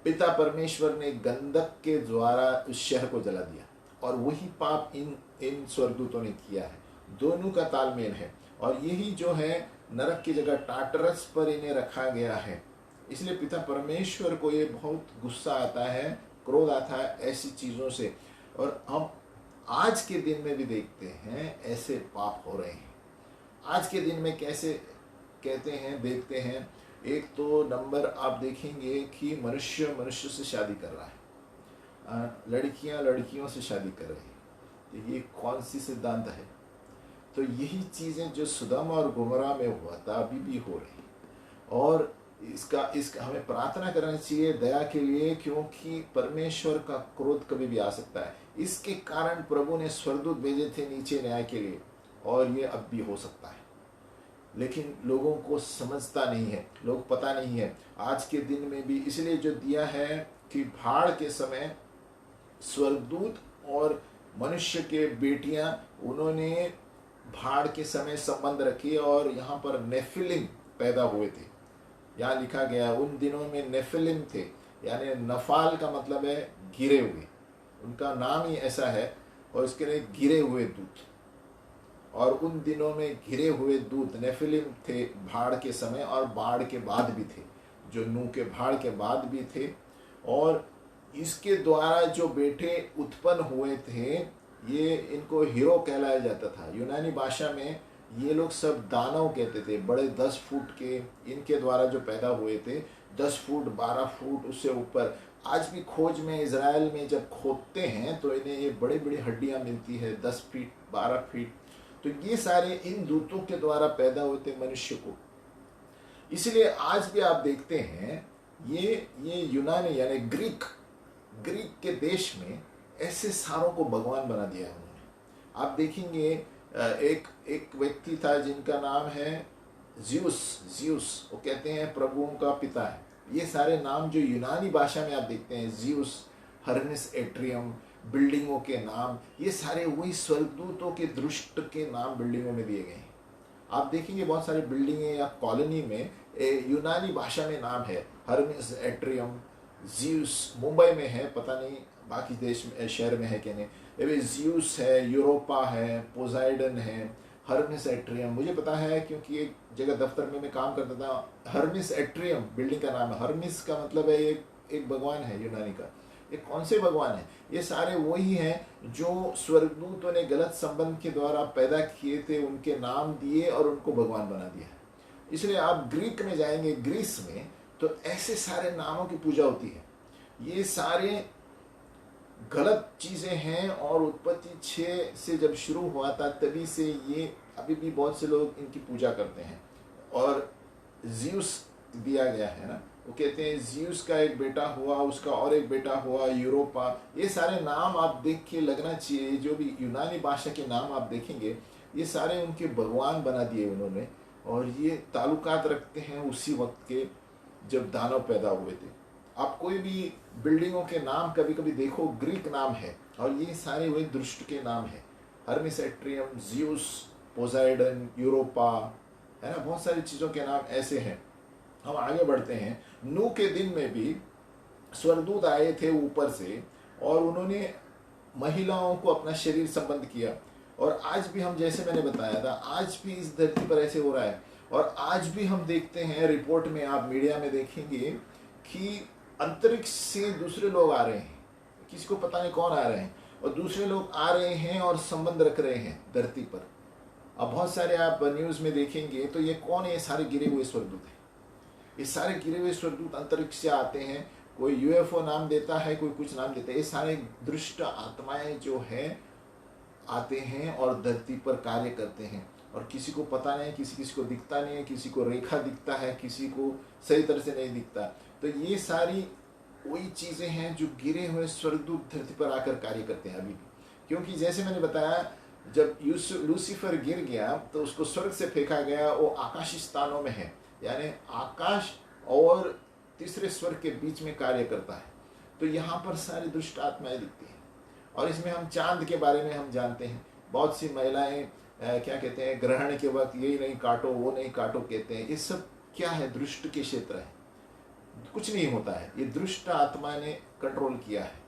पिता परमेश्वर ने गंधक के द्वारा उस शहर को जला दिया, और वही पाप इन स्वर्गदूतों ने किया है। दोनों का तालमेल है, और यही जो है नरक की जगह टाटरस पर इन्हें रखा गया है। इसलिए पिता परमेश्वर को ये बहुत गुस्सा आता है, क्रोध आता है ऐसी चीज़ों से। और हम आज के दिन में भी देखते हैं ऐसे पाप हो रहे हैं। आज के दिन में कैसे कहते हैं, देखते हैं, एक तो नंबर आप देखेंगे कि मनुष्य मनुष्य से शादी कर रहा है, लड़कियां लड़कियों से शादी कर रही है। तो ये कौन सी सिद्धांत है? तो यही चीज़ें जो सुदम और गुमरा में हुआ था अभी भी हो रही, और इसका हमें प्रार्थना करना चाहिए दया के लिए, क्योंकि परमेश्वर का क्रोध कभी भी आ सकता है। इसके कारण प्रभु ने स्वर्गदूत भेजे थे नीचे न्याय के लिए, और ये अब भी हो सकता है, लेकिन लोगों को समझता नहीं है, लोग पता नहीं है। आज के दिन में भी इसलिए जो दिया है कि भाड़ के समय स्वर्गदूत और मनुष्य के बेटियां, उन्होंने भाड़ के समय संबंध रखे, और यहाँ पर नेफिलिम पैदा हुए थे। यहाँ लिखा गया उन दिनों में नेफिलिम थे, यानी नफाल का मतलब है गिरे हुए, उनका नाम ही ऐसा है, और उसके लिए गिरे हुए दूत। और उन दिनों में घिरे हुए दूत नेफिलिम थे भाड़ के समय, और बाढ़ के बाद भी थे, जो नूह के भाड़ के बाद भी थे। और इसके द्वारा जो बेटे उत्पन्न हुए थे, ये इनको हीरो कहलाया जाता था। यूनानी भाषा में ये लोग सब दानव कहते थे, बड़े 10 फुट के इनके द्वारा जो पैदा हुए थे, 10 फुट 12 फुट उससे ऊपर। आज भी खोज में इजराइल में जब खोदते हैं तो इन्हें ये बड़ी बड़ी हड्डियां मिलती है, 10 फीट 12 फीट। तो ये सारे इन दूतों के द्वारा पैदा हुए थे मनुष्य को। इसलिए आज भी आप देखते हैं ये यूनानी यानी ग्रीक के देश में ऐसे सारों को भगवान बना दिया है उन्होंने। आप देखेंगे एक व्यक्ति था जिनका नाम है ज़्यूस, वो कहते हैं प्रभुओं का पिता है। ये सारे नाम जो यूनानी भाषा में आप देखते हैं, ज़्यूस, हर्मेस एट्रियम, बिल्डिंगों के नाम, ये सारे वही स्वर्गदूतों के दृष्ट के नाम बिल्डिंगों में दिए गए हैं। आप देखेंगे बहुत सारी बिल्डिंगें या कॉलोनी में यूनानी भाषा में नाम है, हर्मेस एट्रियम, ज़्यूस। मुंबई में है, पता नहीं बाकी देश में शहर में है कि नहीं। ज़्यूस है, यूरोपा है, पोजाइडन है, हर्मेस एट्रियम मुझे पता है क्योंकि एक जगह दफ्तर में मैं काम करता था। हर्मेस एट्रियम बिल्डिंग का नाम है। हर्मेस का मतलब है एक भगवान है यूनानी का। ये कौन से भगवान है? ये सारे वही हैं जो स्वर्गदूतों ने गलत संबंध के द्वारा पैदा किए थे, उनके नाम दिए और उनको भगवान बना दिया। इसलिए आप ग्रीक में जाएंगे, ग्रीस में, तो ऐसे सारे नामों की पूजा होती है। ये सारे गलत चीज़ें हैं, और उत्पत्ति 6 से जब शुरू हुआ था तभी से ये अभी भी बहुत से लोग इनकी पूजा करते हैं। और ज़्यूस दिया गया है ना, वो कहते हैं ज़्यूस का एक बेटा हुआ, उसका और एक बेटा हुआ, यूरोपा। ये सारे नाम आप देख के लगना चाहिए, जो भी यूनानी भाषा के नाम आप देखेंगे, ये सारे उनके भगवान बना दिए उन्होंने। और ये ताल्लुकात रखते हैं उसी वक्त के जब दानव पैदा हुए थे। आप कोई भी बिल्डिंगों के नाम कभी कभी देखो, ग्रीक नाम है और ये सारे वही दृष्ट के नाम है। हर्मिस एट्रियम, ज़्यूस, पोजाइडन, यूरोपा, है ना, बहुत सारी चीज़ों के नाम ऐसे हैं। हम आगे बढ़ते हैं। नूह के दिन में भी स्वर्गदूत आए थे ऊपर से और उन्होंने महिलाओं को अपना शरीर संबंध किया। और आज भी हम, जैसे मैंने बताया था, आज भी इस धरती पर ऐसे हो रहा है। और आज भी हम देखते हैं रिपोर्ट में, आप मीडिया में देखेंगे कि अंतरिक्ष से दूसरे लोग आ रहे हैं, किसी को पता नहीं कौन आ रहे हैं, और दूसरे लोग आ रहे हैं और संबंध रख रहे हैं धरती पर। अब बहुत सारे आप न्यूज़ में देखेंगे तो ये कौन है? ये सारे गिरे हुए स्वर्गदूत हैं। ये सारे गिरे हुए स्वर्गदूत अंतरिक्ष से आते हैं, कोई यूएफओ नाम देता है, कोई कुछ नाम देता है। ये सारे दुष्ट आत्माएं जो है आते हैं और धरती पर कार्य करते हैं, और किसी को पता नहीं, किसी को दिखता नहीं है, किसी को रेखा दिखता है, किसी को सही तरह से नहीं दिखता। तो ये सारी वही चीज़ें हैं जो गिरे हुए स्वर्गदूत धरती पर आकर कार्य करते हैं अभी भी। क्योंकि जैसे मैंने बताया, जब लूसीफर गिर गया तो उसको स्वर्ग से फेंका गया, वो आकाशी स्थानों में है, यानी आकाश और तीसरे स्वर्ग के बीच में कार्य करता है। तो यहाँ पर सारी दुष्ट आत्माएं दिखती हैं। और इसमें हम चांद के बारे में हम जानते हैं, बहुत सी महिलाएं क्या कहते हैं, ग्रहण के वक्त यही नहीं काटो, वो नहीं काटो कहते हैं। ये सब क्या है? दृष्ट के क्षेत्र है, कुछ नहीं होता है, ये दुष्ट आत्मा ने कंट्रोल किया है।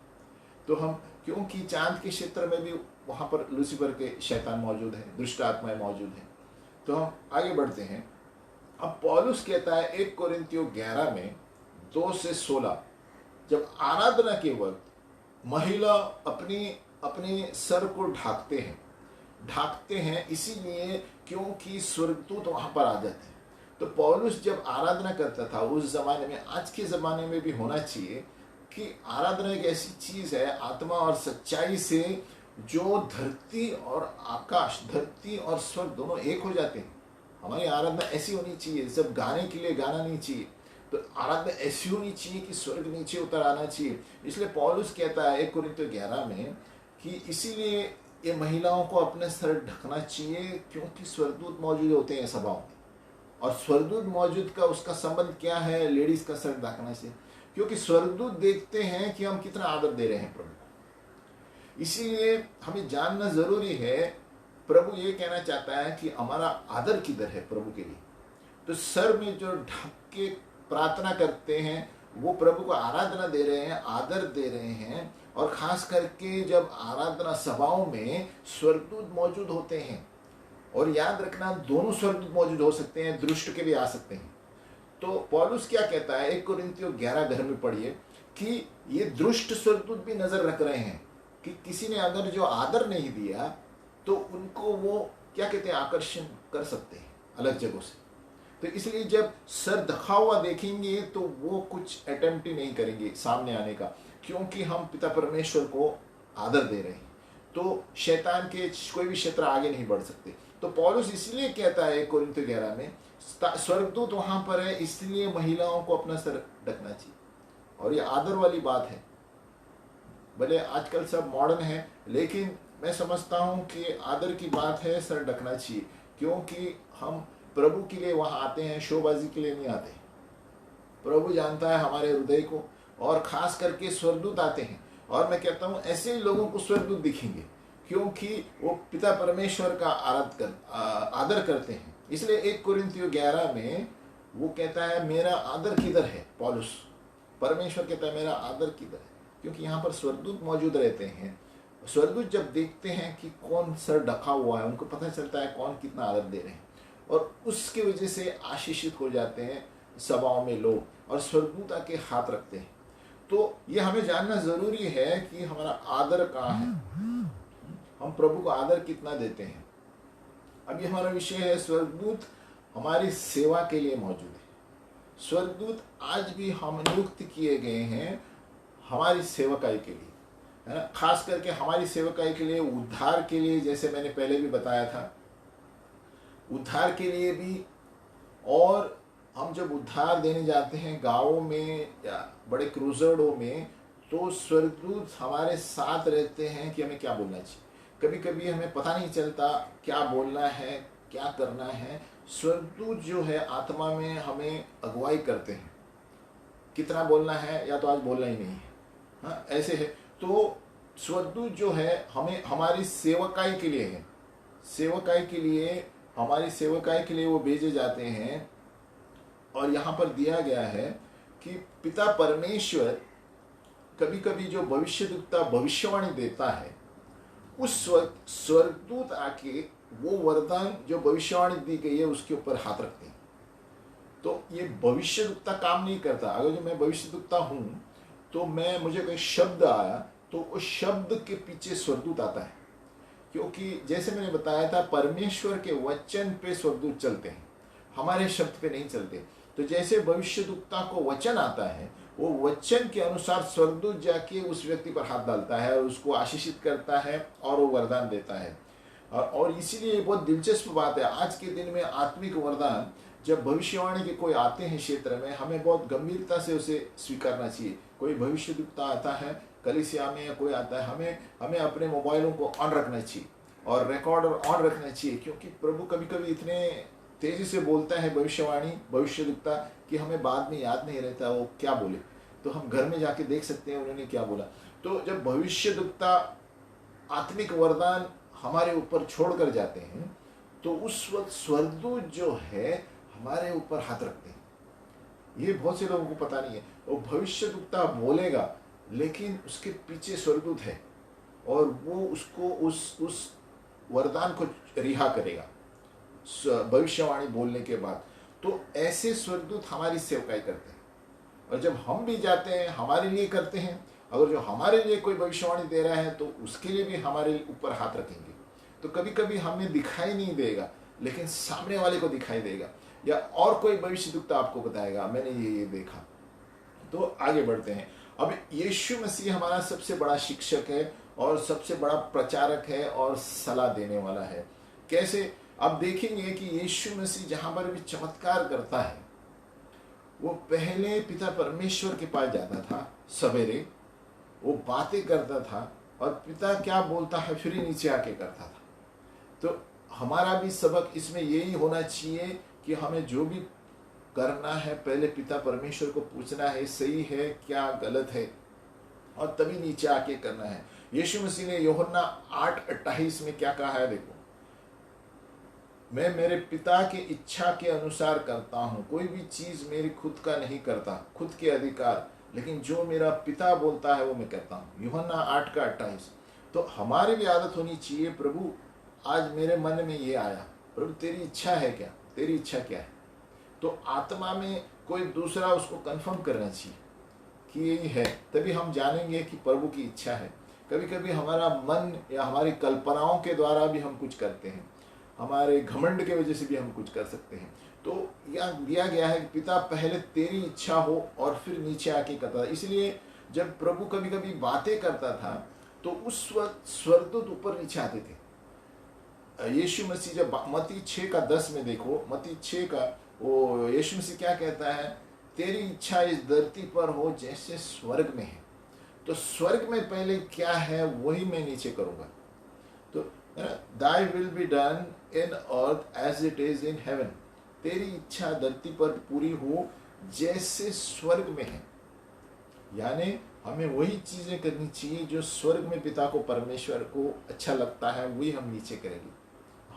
तो हम, क्योंकि चांद के क्षेत्र में भी वहाँ पर लूसीफर के शैतान मौजूद है, दुष्ट आत्माएं मौजूद हैं। तो हम आगे बढ़ते हैं। अब पौलुस कहता है 1 कोरिन्थियों 11 में 2 से 16, जब आराधना के वक्त महिला अपने सर को ढाकते हैं इसीलिए क्योंकि स्वर्गदूत वहां पर आ जाते हैं। तो पौलुस जब आराधना करता था उस जमाने में, आज के जमाने में भी होना चाहिए कि आराधना एक ऐसी चीज है आत्मा और सच्चाई से, जो धरती और आकाश, धरती और स्वर्ग दोनों एक हो जाते हैं। हमारी आराधना ऐसी होनी चाहिए, सब गाने के लिए गाना नहीं चाहिए, तो आराधना ऐसी होनी चाहिए कि स्वर्ग नीचे उतर आना चाहिए। इसलिए पौलुस कहता है 1 कोरिन्थियों 11 में कि इसीलिए ये महिलाओं को अपने सर ढकना चाहिए, क्योंकि स्वर्गदूत मौजूद होते हैं सभाओं में। और स्वर्गदूत मौजूद का उसका संबंध क्या है लेडीज का सर ढकना से? क्योंकि स्वर्गदूत देखते हैं कि हम कितना आदर दे रहे हैं प्रभु को। इसीलिए हमें जानना जरूरी है, प्रभु ये कहना चाहता है कि हमारा आदर किधर है प्रभु के लिए। तो सर में जो ढक के प्रार्थना करते हैं वो प्रभु को आराधना दे रहे हैं, आदर दे रहे हैं। और खास करके जब आराधना सभाओं में स्वर्गदूत मौजूद होते हैं, और याद रखना दोनों स्वर्गदूत मौजूद हो सकते हैं, दुष्ट के भी आ सकते हैं। तो पौलुस क्या कहता है 1 कोरिन्थियों 11 घर में पढ़िए कि ये दुष्ट स्वर्गदूत भी नजर रख रहे हैं कि किसी ने अगर जो आदर नहीं दिया तो उनको वो क्या कहते हैं, आकर्षण कर सकते हैं अलग जगहों से। तो इसलिए जब सर ढका हुआ देखेंगे तो वो कुछ अटेम्प्ट ही नहीं करेंगे सामने आने का, क्योंकि हम पिता परमेश्वर को आदर दे रहे हैं। तो शैतान के कोई भी क्षेत्र आगे नहीं बढ़ सकते। तो पौलुस इसलिए कहता है 1 कोरिन्थियों 11 में, स्वर्गदूत वहां पर है इसलिए महिलाओं को अपना सर ढकना चाहिए। और ये आदर वाली बात है। भले आजकल सब मॉडर्न है, लेकिन मैं समझता हूँ कि आदर की बात है, सर ढकना चाहिए। क्योंकि हम प्रभु के लिए वहां आते हैं, शोबाजी के लिए नहीं आते। प्रभु जानता है हमारे हृदय को, और खास करके स्वर्गदूत आते हैं। और मैं कहता हूँ ऐसे ही लोगों को स्वर्गदूत दिखेंगे, क्योंकि वो पिता परमेश्वर का आदर करते हैं। इसलिए 1 कोरिन्थियों 11 में वो कहता है मेरा आदर किधर है। पौलुस, परमेश्वर कहता है मेरा आदर किधर है, क्योंकि यहाँ पर स्वर्गदूत मौजूद रहते हैं। स्वर्गदूत जब देखते हैं कि कौन सर ढका हुआ है, उनको पता चलता है कौन कितना आदर दे रहे हैं, और उसके वजह से आशीषित हो जाते हैं सभाओं में लोग, और स्वर्गदूत आके हाथ रखते हैं। तो ये हमें जानना जरूरी है कि हमारा आदर कहाँ है, हम प्रभु को आदर कितना देते हैं। अभी हमारा विषय है स्वर्गदूत हमारी सेवा के लिए मौजूद है। स्वर्गदूत आज भी हम नियुक्त किए गए हैं हमारी सेवकाई के लिए, है ना। खास करके हमारी सेवकाई के लिए, उद्धार के लिए, जैसे मैंने पहले भी बताया था, उद्धार के लिए भी। और हम जब उद्धार देने जाते हैं गांवों में या बड़े क्रूजरों में, तो स्वर्गदूत हमारे साथ रहते हैं कि हमें क्या बोलना चाहिए। कभी कभी हमें पता नहीं चलता क्या बोलना है, क्या करना है। स्वर्गदूत जो है आत्मा में हमें अगुवाई करते हैं, कितना बोलना है या तो आज बोलना ही नहीं है। हाँ, ऐसे है। तो स्वर्गदूत जो है हमें हमारी सेवकाई के लिए है, सेवकाई के लिए, हमारी सेवकाई के लिए वो भेजे जाते हैं। और यहाँ पर दिया गया है कि पिता परमेश्वर कभी कभी जो भविष्यद्वक्ता भविष्यवाणी देता है, उस स्वर्गदूत आके वो वरदान जो भविष्यवाणी दी गई है उसके ऊपर हाथ रखते हैं। तो ये भविष्यद्वक्ता काम नहीं करता। अगर जो मैं भविष्यद्वक्ता हूं तो मुझे कोई शब्द आया तो उस शब्द के पीछे स्वर्गदूत आता है, क्योंकि जैसे मैंने बताया था परमेश्वर के वचन पे स्वर्गदूत चलते हैं, हमारे शब्द पे नहीं चलते। तो जैसे भविष्यद्वक्ता को वचन आता है, वो वचन के अनुसार स्वर्गदूत जाके उस व्यक्ति पर हाथ डालता है और उसको आशीषित करता है और वो वरदान देता है। और इसीलिए बहुत दिलचस्प बात है, आज के दिन में आत्मिक वरदान जब भविष्यवाणी के कोई आते हैं क्षेत्र में, हमें बहुत गंभीरता से उसे स्वीकारना चाहिए। कोई भविष्यद्वक्ता आता है कलीसिया में या कोई आता है, हमें अपने मोबाइलों को ऑन रखना चाहिए और रिकॉर्डर ऑन रखना चाहिए, क्योंकि प्रभु कभी कभी इतने तेजी से बोलता है भविष्यवाणी भविष्यद्वक्ता कि हमें बाद में याद नहीं रहता वो क्या बोले। तो हम घर में जाके देख सकते हैं उन्होंने क्या बोला। तो जब भविष्यद्वक्ता आत्मिक वरदान हमारे ऊपर छोड़ कर जाते हैं तो उस वक्त स्वर्गदूत जो है हमारे ऊपर हाथ रखते हैं। ये बहुत से लोगों को पता नहीं है। वो भविष्यद्वक्ता बोलेगा लेकिन उसके पीछे स्वर्गदूत है और वो उसको उस वरदान को रिहा करेगा भविष्यवाणी बोलने के बाद। तो ऐसे स्वर्गदूत हमारी सेवकाई करते हैं और जब हम भी जाते हैं हमारे लिए करते हैं। अगर जो हमारे लिए कोई भविष्यवाणी दे रहा है तो उसके लिए भी हमारे ऊपर हाथ रखेंगे। तो कभी कभी हमें दिखाई नहीं देगा लेकिन सामने वाले को दिखाई देगा, या और कोई भविष्यद्वक्ता आपको बताएगा मैंने ये देखा। तो आगे बढ़ते हैं। अब यीशु मसीह हमारा सबसे बड़ा शिक्षक है और सबसे बड़ा प्रचारक है और सलाह देने वाला है। कैसे? अब देखेंगे कि यीशु मसीह जहां पर भी चमत्कार करता है वो पहले पिता परमेश्वर के पास जाता था, सवेरे वो बातें करता था और पिता क्या बोलता है फिर ही नीचे आके करता था। तो हमारा भी सबक इसमें यही होना चाहिए कि हमें जो भी करना है पहले पिता परमेश्वर को पूछना है सही है क्या गलत है, और तभी नीचे आके करना है। यीशु मसीह ने यूहन्ना 8:28 में क्या कहा है, देखो, मैं मेरे पिता की इच्छा के अनुसार करता हूँ, कोई भी चीज मेरी खुद का नहीं करता, खुद के अधिकार, लेकिन जो मेरा पिता बोलता है वो मैं करता हूँ। यूहन्ना 8:28। तो हमारी भी आदत होनी चाहिए, प्रभु आज मेरे मन में ये आया, प्रभु तेरी इच्छा है क्या, तेरी इच्छा क्या है। तो आत्मा में कोई दूसरा उसको कंफर्म करना चाहिए कि यही है, तभी हम जानेंगे कि प्रभु की इच्छा है। कभी कभी हमारा मन या हमारी कल्पनाओं के द्वारा भी हम कुछ करते हैं, हमारे घमंड के वजह से भी हम कुछ कर सकते हैं। तो यह दिया गया है कि पिता पहले तेरी इच्छा हो और फिर नीचे आके करता। इसलिए जब प्रभु कभी कभी बातें करता था तो उस वक्त स्वर्गदूत ऊपर नीचे आते थे। यीशु मसीह जब मत्ती 6:10 में देखो, मत्ती 6 का वो यीशु मसीह क्या कहता है, तेरी इच्छा इस धरती पर हो जैसे स्वर्ग में है। तो स्वर्ग में पहले क्या है वही मैं नीचे करूंगा। तो thy will be done in earth as it is in heaven, तेरी इच्छा धरती पर पूरी हो जैसे स्वर्ग में है। यानी हमें वही चीजें करनी चाहिए जो स्वर्ग में पिता को परमेश्वर को अच्छा लगता है, वही हम नीचे करेंगे।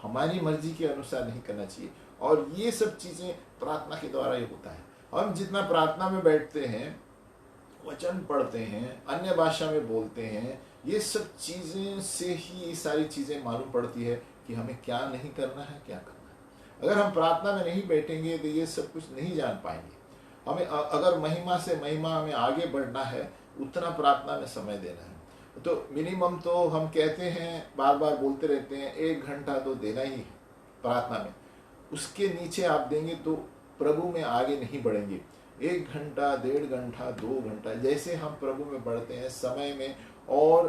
हमारी मर्जी के अनुसार नहीं करना चाहिए। और ये सब चीजें प्रार्थना के द्वारा ही होता है। हम जितना प्रार्थना में बैठते हैं, वचन पढ़ते हैं, अन्य भाषा में बोलते हैं, ये सब चीजें से ही ये सारी चीजें मालूम पड़ती है कि हमें क्या नहीं करना है, क्या करना है। अगर हम प्रार्थना में नहीं बैठेंगे तो ये सब कुछ नहीं जान पाएंगे। हमें अगर महिमा से महिमा हमें आगे बढ़ना है, उतना प्रार्थना में समय देना है। तो मिनिमम तो हम कहते हैं, बार बार बोलते रहते हैं, 1 घंटा तो देना ही है प्रार्थना में। उसके नीचे आप देंगे तो प्रभु में आगे नहीं बढ़ेंगे। 1 घंटा, 1.5 घंटा, 2 घंटा, जैसे हम प्रभु में बढ़ते हैं समय में, और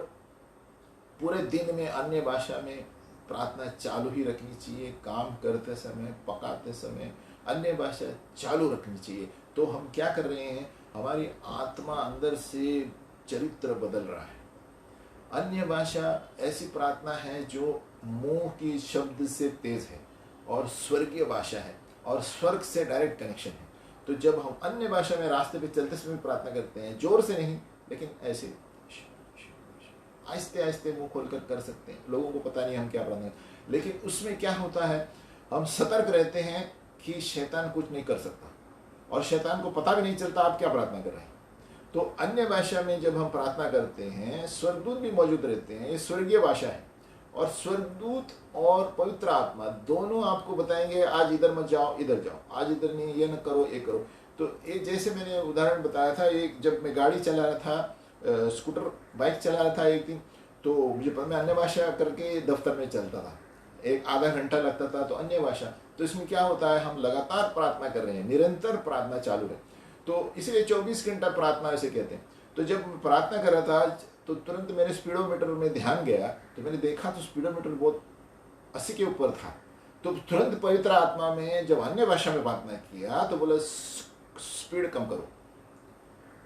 पूरे दिन में अन्य भाषा में प्रार्थना चालू ही रखनी चाहिए। काम करते समय, पकाते समय अन्य भाषा चालू रखनी चाहिए। तो हम क्या कर रहे हैं, हमारी आत्मा अंदर से चरित्र बदल रहा है। अन्य भाषा ऐसी प्रार्थना है जो मुंह की शब्द से तेज है और स्वर्गीय भाषा है और स्वर्ग से डायरेक्ट कनेक्शन है। तो जब हम अन्य भाषा में रास्ते पे चलते समय प्रार्थना करते हैं, जोर से नहीं लेकिन ऐसे आहिस्ते आहिस्ते मुंह खोलकर कर सकते हैं, लोगों को पता नहीं हम क्या प्रार्थना करें। लेकिन उसमें क्या होता है, हम सतर्क रहते हैं कि शैतान कुछ नहीं कर सकता और शैतान को पता भी नहीं चलता आप क्या प्रार्थना कर रहे हैं। तो अन्य भाषा में जब हम प्रार्थना करते हैं, स्वर्गदूत भी मौजूद रहते हैं, ये स्वर्गीय भाषा है, और स्वर्गदूत और पवित्र आत्मा दोनों आपको बताएंगे आज इधर मत जाओ, इधर जाओ, आज इधर नहीं, ये न करो, ये करो। तो ये जैसे मैंने उदाहरण बताया था, एक जब मैं गाड़ी चला रहा था, स्कूटर बाइक चला रहा था एक दिन, तो मुझे मैं अन्य भाषा करके दफ्तर में चलता था, एक आधा घंटा लगता था, तो अन्य भाषा। तो इसमें क्या होता है, हम लगातार प्रार्थना कर रहे हैं, निरंतर प्रार्थना चालू है, तो इसलिए 24 घंटा प्रार्थना ऐसे कहते हैं। तो जब मैं प्रार्थना कर रहा था तो तुरंत मेरे स्पीडोमीटर में ध्यान गया, तो मैंने देखा तो स्पीडोमीटर बहुत 80 के ऊपर था। तो तुरंत पवित्र आत्मा में जब अन्य भाषा में प्रार्थना किया तो बोला स्पीड कम करो।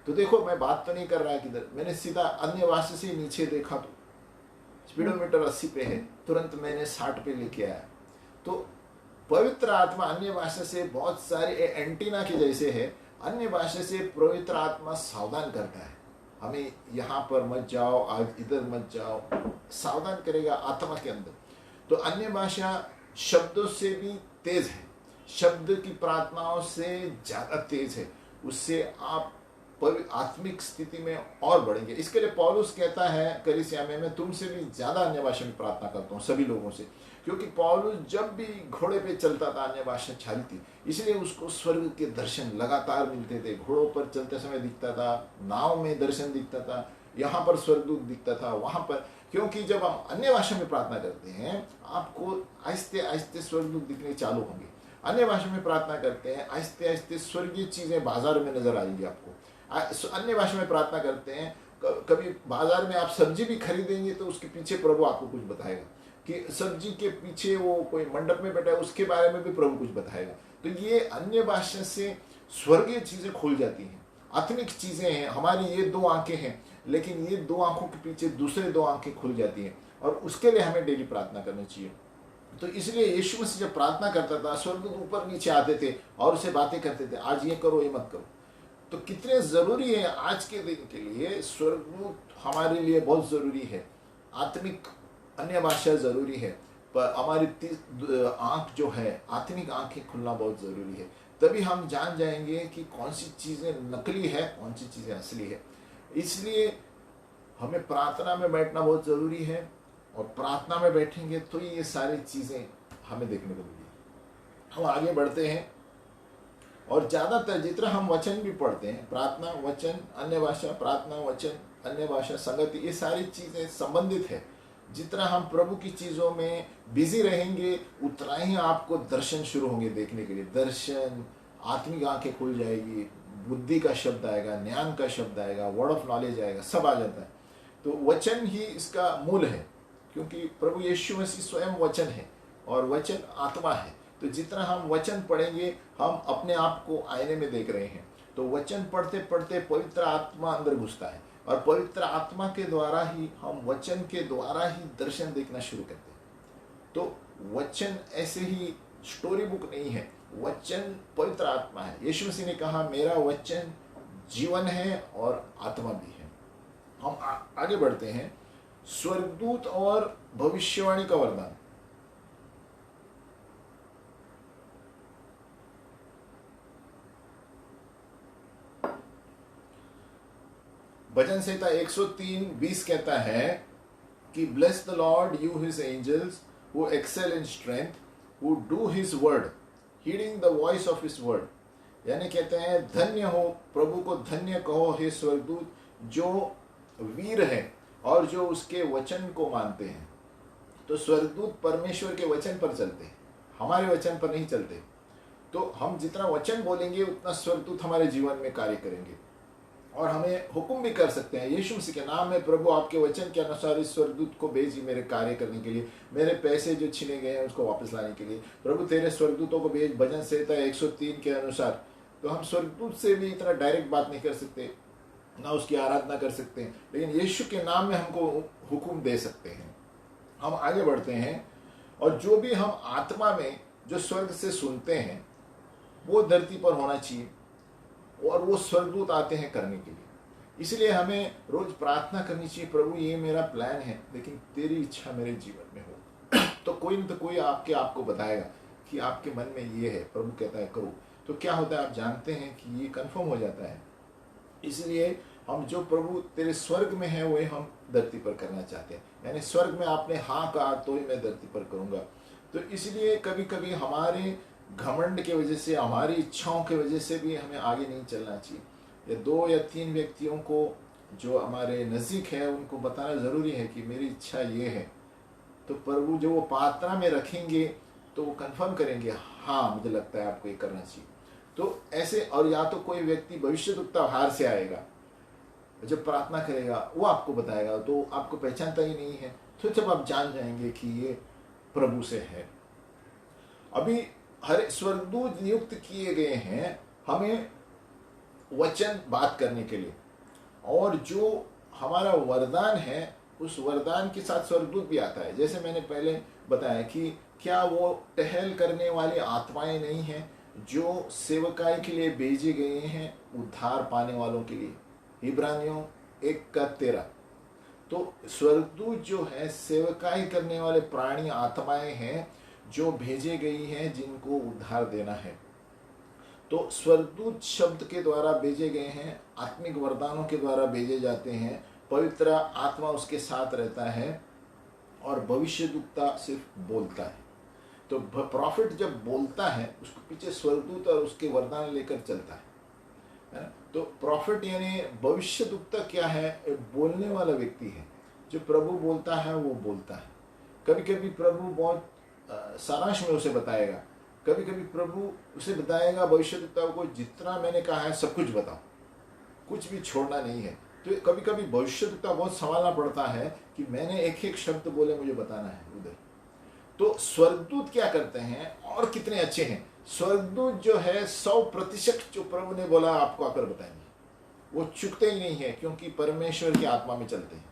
तो देखो मैं बात तो नहीं कर रहा किधर, मैंने सीधा अन्य भाषा से नीचे देखा तो स्पीडोमीटर 80 पे है, तुरंत मैंने 60 पे लेके आया। तो पवित्र आत्मा अन्य भाषा से बहुत सारे एंटीना के जैसे है, अन्य भाषा से पवित्र आत्मा सावधान करता है, हमें यहाँ पर मत जाओ, आज इधर मत जाओ, सावधान करेगा आत्मा के अंदर। तो अन्य भाषा शब्दों से भी तेज है, शब्द की प्रार्थनाओं से ज्यादा तेज है, उससे आप आत्मिक स्थिति में और बढ़ेंगे। इसके लिए पौलुस कहता है कलीसिया में, मैं तुमसे भी ज्यादा अन्य भाषा में प्रार्थना करता हूँ सभी लोगों से, क्योंकि पौलुस जब भी घोड़े पे चलता था अन्य भाषा छाली थी, इसलिए उसको स्वर्ग के दर्शन लगातार मिलते थे। घोड़ों पर चलते समय दिखता था, नाव में दर्शन दिखता था, यहाँ पर स्वर्गदूत दिखता था, वहां पर, क्योंकि जब हम अन्य भाषा में प्रार्थना करते हैं आपको आहिस्ते आहिस्ते स्वर्गदूत दिखने चालू होंगे। अन्य भाषा में प्रार्थना करते हैं, आहिस्ते आहिस्ते स्वर्गीय चीजें बाजार में नजर आएंगी आपको। अन्य भाषा में प्रार्थना करते हैं, कभी बाजार में आप सब्जी भी खरीदेंगे तो उसके पीछे प्रभु आपको कुछ बताएगा, कि सब्जी के पीछे वो कोई मंडप में बैठा है उसके बारे में भी प्रभु कुछ बताएगा। तो ये अन्य भाषा से स्वर्गीय चीजें खुल जाती हैं, आत्मिक चीजें हैं। हमारी ये 2 आंखें हैं, लेकिन ये 2 आंखों के पीछे दूसरे 2 आंखें खुल जाती हैं, और उसके लिए हमें डेली प्रार्थना करनी चाहिए। तो इसलिए यीशु मसीह जब प्रार्थना करता था, स्वर्गदूत ऊपर नीचे आते थे और उसे बातें करते थे, आज ये करो, ये मत करो। तो कितने जरूरी है आज के दिन के लिए स्वर्गदूत हमारे लिए बहुत जरूरी है, आत्मिक अन्य भाषा जरूरी है, पर हमारी आंख जो है, आत्मिक आंखें खुलना बहुत जरूरी है। तभी हम जान जाएंगे कि कौन सी चीजें नकली है, कौन सी चीजें असली है। इसलिए हमें प्रार्थना में बैठना बहुत जरूरी है, और प्रार्थना में बैठेंगे तो ये सारी चीजें हमें देखने को मिलेगी। हम आगे बढ़ते हैं, और ज्यादातर जितना हम वचन भी पढ़ते हैं, प्रार्थना, वचन, अन्य भाषा, प्रार्थना, वचन, अन्य भाषा, संगति, ये सारी चीजें संबंधित है। जितना हम प्रभु की चीजों में बिजी रहेंगे उतना ही आपको दर्शन शुरू होंगे देखने के लिए। दर्शन, आत्मिक आंखें खुल जाएगी, बुद्धि का शब्द आएगा, ज्ञान का शब्द आएगा, वर्ड ऑफ नॉलेज आएगा, सब आ जाता है। तो वचन ही इसका मूल है, क्योंकि प्रभु यीशु मसीह स्वयं वचन है और वचन आत्मा है। तो जितना हम वचन पढ़ेंगे, हम अपने आप को आईने में देख रहे हैं। तो वचन पढ़ते पढ़ते पवित्र आत्मा अंदर घुसता है, और पवित्र आत्मा के द्वारा ही, हम वचन के द्वारा ही दर्शन देखना शुरू करते हैं। तो वचन ऐसे ही स्टोरी बुक नहीं है, वचन पवित्र आत्मा है। यीशु मसीह ने कहा मेरा वचन जीवन है और आत्मा भी है। हम आगे बढ़ते हैं, स्वर्गदूत और भविष्यवाणी का वरदान। भजन संहिता 103:20 कहता है कि bless the Lord you his angels who excel in strength, who do his word, heeding the voice of his word. यानी कहते हैं धन्य हो, प्रभु को धन्य कहो हे स्वर्गदूत जो वीर है और जो उसके वचन को मानते हैं। तो स्वर्गदूत परमेश्वर के वचन पर चलते हैं, हमारे वचन पर नहीं चलते। तो हम जितना वचन बोलेंगे उतना स्वर्गदूत हमारे जीवन में कार्य करेंगे, और हमें हुक्म भी कर सकते हैं। यीशु मसीह के नाम में प्रभु आपके वचन के अनुसार इस स्वर्गदूत को भेजी मेरे कार्य करने के लिए, मेरे पैसे जो छीने गए हैं उसको वापस लाने के लिए। प्रभु तेरे स्वर्गदूतों को भेज, भजन संहिता 103 के अनुसार। तो हम स्वर्गदूत से भी इतना डायरेक्ट बात नहीं कर सकते, ना उसकी आराधना कर सकते हैं, लेकिन यीशु के नाम में हमको हुक्म दे सकते हैं। हम आगे बढ़ते हैं, और जो भी हम आत्मा में जो स्वर्ग से सुनते हैं वो धरती पर होना चाहिए। और वो स्वर्गदूत आते हैं करने के लिए। इसलिए हमें रोज प्रार्थना करनी चाहिए, प्रभु ये मेरा प्लान है लेकिन तेरी इच्छा मेरे जीवन में हो। तो कोई न तो कोई आपको बताएगा कि आपके मन में ये है, प्रभु कहता है करो। तो क्या होता है आप जानते हैं कि ये कंफर्म हो जाता है। इसलिए हम जो प्रभु तेरे स्वर्ग में है वही हम धरती पर करना चाहते हैं। यानी स्वर्ग में आपने हाँ कहा तो ही मैं धरती पर करूँगा। तो इसलिए कभी कभी हमारे घमंड की वजह से, हमारी इच्छाओं की वजह से भी हमें आगे नहीं चलना चाहिए। या 2 या 3 व्यक्तियों को जो हमारे नज़दीक है उनको बताना ज़रूरी है कि मेरी इच्छा ये है। तो प्रभु जो वो पात्रा में रखेंगे तो वो कंफर्म करेंगे, हाँ मुझे लगता है आपको ये करना चाहिए। तो ऐसे, और या तो कोई व्यक्ति भविष्यद्वक्ता बाहर से आएगा, जब प्रार्थना करेगा वो आपको बताएगा, तो आपको पहचानता ही नहीं है, तो जब आप जान जाएंगे कि ये प्रभु से है। अभी हर स्वर्गदूत नियुक्त किए गए हैं हमें वचन बात करने के लिए, और जो हमारा वरदान है उस वरदान के साथ स्वर्गदूत भी आता है। जैसे मैंने पहले बताया कि क्या वो टहल करने वाली आत्माएं नहीं हैं जो सेवकाई के लिए भेजे गए हैं, उद्धार पाने वालों के लिए। इब्रानियों 1:13। तो स्वर्गदूत जो है सेवकाई करने वाले प्राणी आत्माएं हैं जो भेजे गई हैं जिनको उद्धार देना है। तो स्वर्गदूत शब्द के द्वारा भेजे गए हैं, आत्मिक वरदानों के द्वारा भेजे जाते हैं, पवित्र आत्मा उसके साथ रहता है, और भविष्यद्वक्ता सिर्फ बोलता है। तो प्रॉफिट जब बोलता है उसके पीछे स्वर्गदूत और उसके वरदान लेकर चलता है ना। तो प्रॉफिट यानी भविष्यद्वक्ता क्या है? बोलने वाला व्यक्ति है। जो प्रभु बोलता है वो बोलता है। कभी कभी प्रभु बहुत सारांश में उसे बताएगा, कभी कभी प्रभु उसे बताएगा भविष्यद्वक्ता को जितना मैंने कहा है सब कुछ बताओ, कुछ भी छोड़ना नहीं है। तो कभी कभी भविष्यद्वक्ता बहुत संभालना पड़ता है कि मैंने एक एक शब्द बोले, मुझे बताना है उधर। तो स्वर्गदूत क्या करते हैं और कितने अच्छे हैं। स्वर्गदूत जो है 100% जो प्रभु ने बोला आपको आकर बताएंगे, वो चुकते ही नहीं है क्योंकि परमेश्वर की आत्मा में चलते हैं।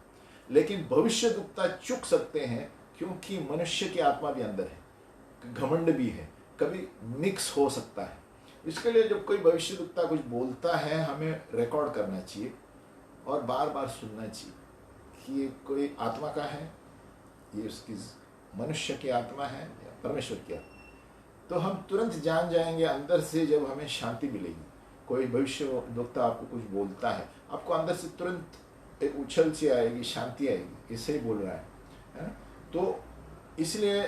लेकिन भविष्यद्वक्ता चुक सकते हैं क्योंकि मनुष्य की आत्मा भी अंदर है, घमंड भी है, कभी मिक्स हो सकता है। इसके लिए जब कोई भविष्यद्वक्ता कुछ बोलता है हमें रिकॉर्ड करना चाहिए और बार बार सुनना चाहिए कि ये कोई आत्मा का है, ये उसकी मनुष्य की आत्मा है या परमेश्वर की आत्मा। तो हम तुरंत जान जाएंगे अंदर से, जब हमें शांति मिलेगी। कोई भविष्यद्वक्ता आपको कुछ बोलता है, आपको अंदर से तुरंत एक उछल सी आएगी, शांति आएगी, इससे ही बोल रहा है ना। तो इसलिए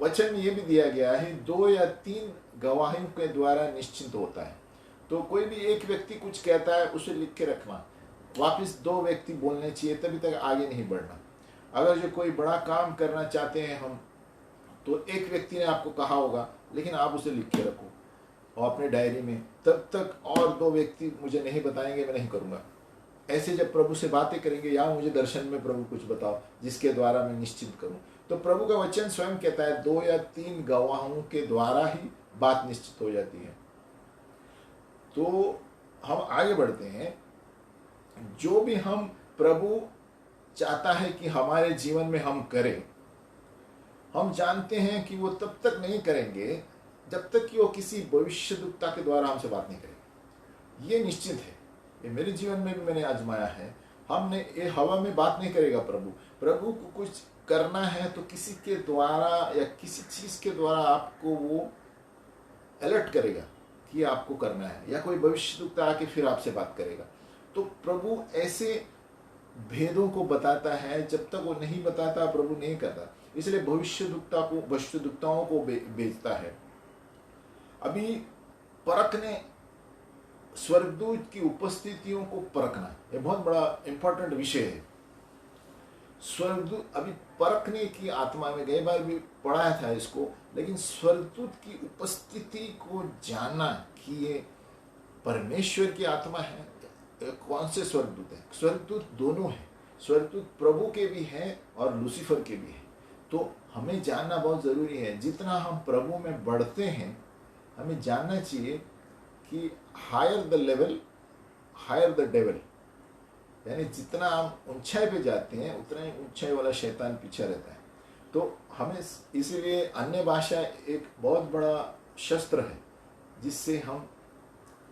वचन में ये भी दिया गया है 2 या 3 गवाहियों के द्वारा निश्चिंत होता है। तो कोई भी एक व्यक्ति कुछ कहता है उसे लिख के रखना, वापस 2 व्यक्ति बोलने चाहिए, तभी तक आगे नहीं बढ़ना। अगर जो कोई बड़ा काम करना चाहते हैं हम, तो एक व्यक्ति ने आपको कहा होगा लेकिन आप उसे लिख के रखो और अपने डायरी में, तब तक और 2 व्यक्ति मुझे नहीं बताएंगे, मैं नहीं करूँगा। ऐसे जब प्रभु से बातें करेंगे, या मुझे दर्शन में प्रभु कुछ बताओ जिसके द्वारा मैं निश्चित करूँ। तो प्रभु का वचन स्वयं कहता है 2 या 3 गवाहों के द्वारा ही बात निश्चित हो जाती है। तो हम आगे बढ़ते हैं। जो भी हम प्रभु चाहता है कि हमारे जीवन में हम करें, हम जानते हैं कि वो तब तक नहीं करेंगे जब तक कि वो किसी भविष्यद्वक्ता के द्वारा हमसे बात नहीं करेंगे। ये निश्चित है, ये मेरे जीवन में भी मैंने आजमाया है। हमने ये हवा में बात नहीं करेगा प्रभु को कुछ करना है तो किसी के द्वारा या किसी चीज़ के द्वारा आपको वो अलर्ट करेगा कि आपको करना है, या कोई भविष्यद्वक्ता आके फिर आपसे बात करेगा। तो प्रभु ऐसे भेदों को बताता है, जब तक वो नहीं बताता प्रभु नहीं करता। इसलिए भविष्यद्वक्ताओं को भेजता है। अभी परखने, स्वर्गदूत की उपस्थितियों को परखना, ये बहुत बड़ा इंपॉर्टेंट विषय है। स्वर्गदूत अभी परखने की आत्मा में, कई बार भी पढ़ाया था इसको, लेकिन स्वर्गदूत की उपस्थिति को जानना कि ये परमेश्वर की आत्मा है, कौन से स्वर्गदूत है। स्वर्गदूत दोनों है, स्वर्गदूत प्रभु के भी हैं और लूसीफर के भी हैं। तो हमें जानना बहुत ज़रूरी है। जितना हम प्रभु में बढ़ते हैं हमें जानना चाहिए कि higher the level higher the devil, यानी जितना हम ऊंचाई पे जाते हैं उतना ही ऊंचाई वाला शैतान पीछे रहता है। तो हमें इसीलिए अन्य भाषा एक बहुत बड़ा शस्त्र है जिससे हम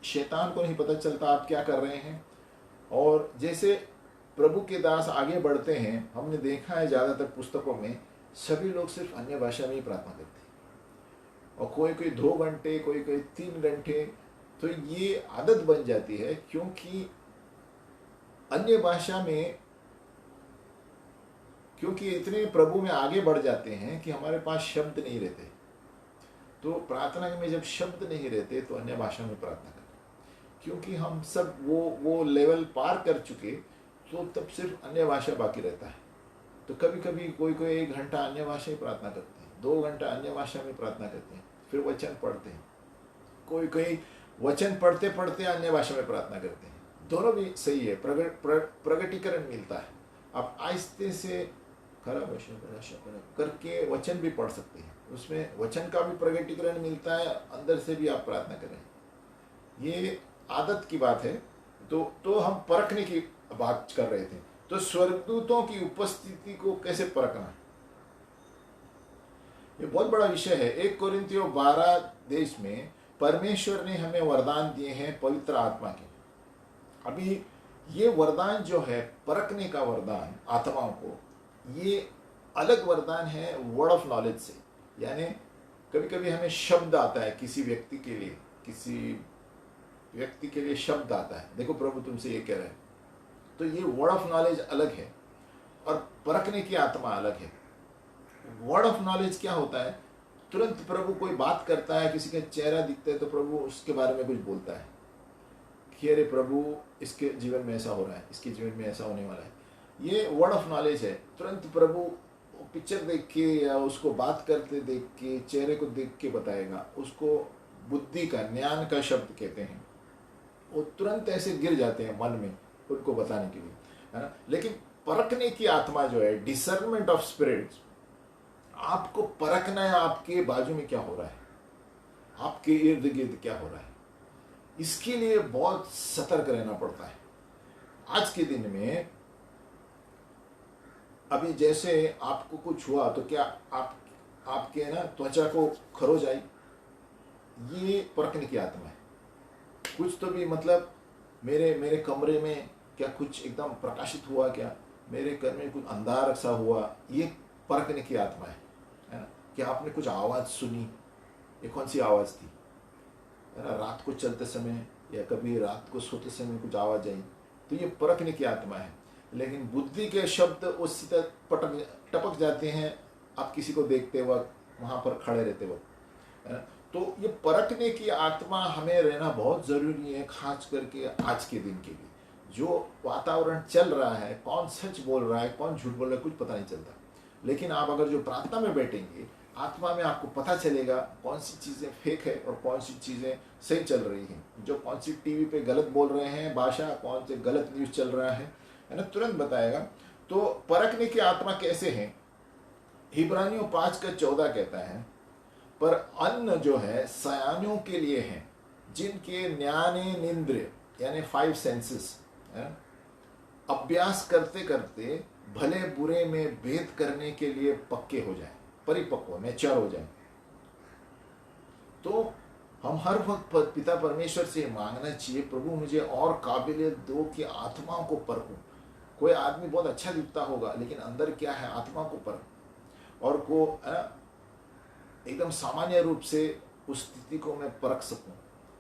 शैतान को नहीं पता चलता आप क्या कर रहे हैं। और जैसे प्रभु के दास आगे बढ़ते हैं, हमने देखा है ज़्यादातर पुस्तकों में सभी लोग सिर्फ अन्य भाषा में ही प्रार्थना करते हैं, और कोई कोई 2 घंटे, कोई कोई 3 घंटे। तो ये आदत बन जाती है, क्योंकि अन्य भाषा में, क्योंकि इतने प्रभु में आगे बढ़ जाते हैं कि हमारे पास शब्द नहीं रहते। तो प्रार्थना में जब शब्द नहीं रहते तो अन्य भाषा में प्रार्थना करें, क्योंकि हम सब वो लेवल पार कर चुके, तो तब सिर्फ अन्य भाषा बाकी रहता है। तो कभी कभी कोई कोई 1 घंटा अन्य भाषा में प्रार्थना करते हैं, 2 घंटा अन्य भाषा में प्रार्थना करते हैं, फिर वचन पढ़ते हैं। कोई कोई वचन पढ़ते पढ़ते अन्य भाषा में प्रार्थना करते हैं। दोनों भी सही है, प्रगटीकरण मिलता है। आप आहिस्ते से खराब करके वचन भी पढ़ सकते हैं, उसमें वचन का भी प्रगटीकरण मिलता है, अंदर से भी आप प्रार्थना करें। ये आदत की बात है। तो हम परखने की बात कर रहे थे। तो स्वर्गदूतों की उपस्थिति को कैसे परखना, ये बहुत बड़ा विषय है। 1 कोरिन्थियों 12 देश में परमेश्वर ने हमें वरदान दिए हैं पवित्र आत्मा के। अभी ये वरदान जो है, परखने का वरदान आत्माओं को, ये अलग वरदान है वर्ड ऑफ नॉलेज से। यानी कभी कभी हमें शब्द आता है किसी व्यक्ति के लिए शब्द आता है, देखो प्रभु तुमसे ये कह रहे हैं, तो ये वर्ड ऑफ नॉलेज अलग है और परखने की आत्मा अलग है। वर्ड ऑफ नॉलेज क्या होता है, तुरंत प्रभु कोई बात करता है, किसी का चेहरा दिखता है तो प्रभु उसके बारे में कुछ बोलता है कि अरे प्रभु इसके जीवन में ऐसा हो रहा है, इसके जीवन में ऐसा होने वाला है। ये वर्ड ऑफ नॉलेज है। तुरंत प्रभु पिक्चर देख के या उसको बात करते देख के, चेहरे को देख के बताएगा। उसको बुद्धि का, ज्ञान का शब्द कहते हैं। वो तुरंत ऐसे गिर जाते हैं मन में उनको बताने के लिए, है ना। लेकिन परखने की आत्मा जो है, डिसर्नमेंट ऑफ स्पिरिट्स, आपको परखना है आपके बाजू में क्या हो रहा है, आपके इर्द गिर्द क्या हो रहा है। इसके लिए बहुत सतर्क रहना पड़ता है। आज के दिन में अभी जैसे आपको कुछ हुआ तो क्या आपके ना त्वचा को खरोच आई, ये परखने की आत्मा है। कुछ तो भी मतलब मेरे कमरे में क्या कुछ एकदम प्रकाशित हुआ, क्या मेरे घर में कुछ अंधार सा हुआ, ये परखने की आत्मा है ना। क्या आपने कुछ आवाज़ सुनी, ये कौन सी आवाज़ थी, है ना। रात को चलते समय या कभी रात को सोते समय कुछ आवाज़ आई, तो ये परखने की आत्मा है। लेकिन बुद्धि के शब्द उसी तरह टपक जाते हैं आप किसी को देखते वक्त, वहाँ पर खड़े रहते वक्त, है ना। तो ये परखने की आत्मा हमें रहना बहुत ज़रूरी है, खास करके आज के दिन के लिए। जो वातावरण चल रहा है, कौन सच बोल रहा है, कौन झूठ बोल रहा है, कुछ पता नहीं चलता। लेकिन आप अगर जो प्रार्थना में बैठेंगे, आत्मा में आपको पता चलेगा कौन सी चीज़ें फेक है और कौन सी चीज़ें सही चल रही हैं। जो कौन सी टीवी पे गलत बोल रहे हैं भाषा, कौन से गलत न्यूज़ चल रहा है ना, तुरंत बताएगा। तो परखने की आत्मा कैसे है, इब्रानियों 5:14 कहता है, पर अन्न जो है सयानियों के लिए है, जिनके ज्ञानेंद्रिय यानी 5 सेंसेस अभ्यास करते करते भले बुरे में भेद करने के लिए पक्के हो जाए, परिपक्व, मैच्योर हो जाए। तो हम हर वक्त पिता परमेश्वर से मांगना चाहिए, प्रभु मुझे और काबिलियत दो कि आत्माओं को परखूं। कोई आदमी बहुत अच्छा दिखता होगा, लेकिन अंदर क्या है, आत्मा को परख, और को एकदम सामान्य रूप से उस स्थिति को मैं परख सकूं।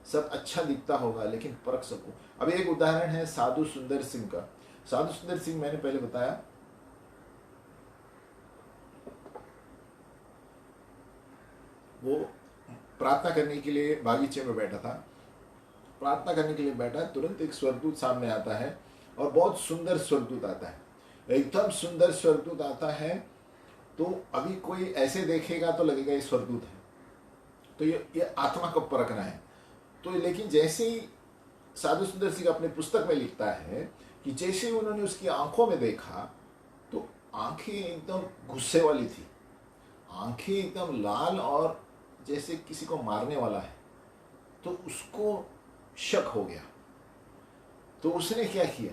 सब अच्छा दिखता होगा लेकिन परख सकूं। अभी एक उदाहरण है साधु सुंदर सिंह का। साधु सुंदर सिंह मैंने पहले बताया, वो प्रार्थना करने के लिए बागीचे में बैठा था। प्रार्थना करने के लिए बैठा, तुरंत एक स्वर्गदूत सामने आता है, और बहुत सुंदर स्वर्गदूत आता है, एकदम सुंदर स्वर्गदूत आता है। तो अभी कोई ऐसे देखेगा तो लगेगा ये स्वर्गदूत है। तो ये आत्मा को परखना है। तो लेकिन जैसे ही साधु सुंदर सिंह अपने पुस्तक में लिखता है कि जैसे ही उन्होंने उसकी आंखों में देखा, तो आंखें एकदम गुस्से वाली थी, आंखें एकदम लाल और जैसे किसी को मारने वाला है। तो उसको शक हो गया। तो उसने क्या किया,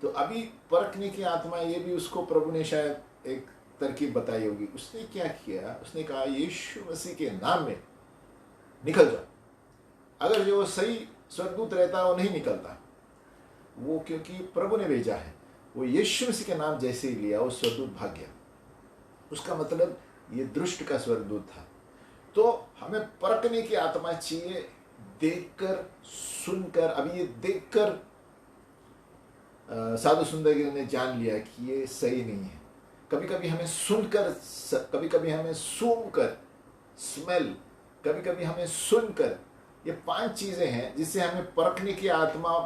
तो अभी परखने की आत्मा, ये भी उसको प्रभु ने शायद एक तरकीब बताई होगी। उसने क्या किया, उसने कहा यीशु मसीह के नाम में निकल जाओ। अगर जो सही स्वर्गदूत रहता है वो नहीं निकलता, वो क्योंकि प्रभु ने भेजा है। वो यीशु मसीह के नाम जैसे ही लिया वो स्वर्गदूत भाग गया। उसका मतलब ये दुष्ट का स्वर्गदूत था। तो हमें परखने की आत्मा चाहिए, देखकर सुनकर। अभी ये देखकर साधु सुंदर ने जान लिया कि ये सही नहीं है। कभी कभी हमें सुनकर, कभी कभी हमें सूंघकर, स्मेल, कभी कभी हमें सुनकर, ये 5 चीजें हैं जिससे हमें परखने की आत्मा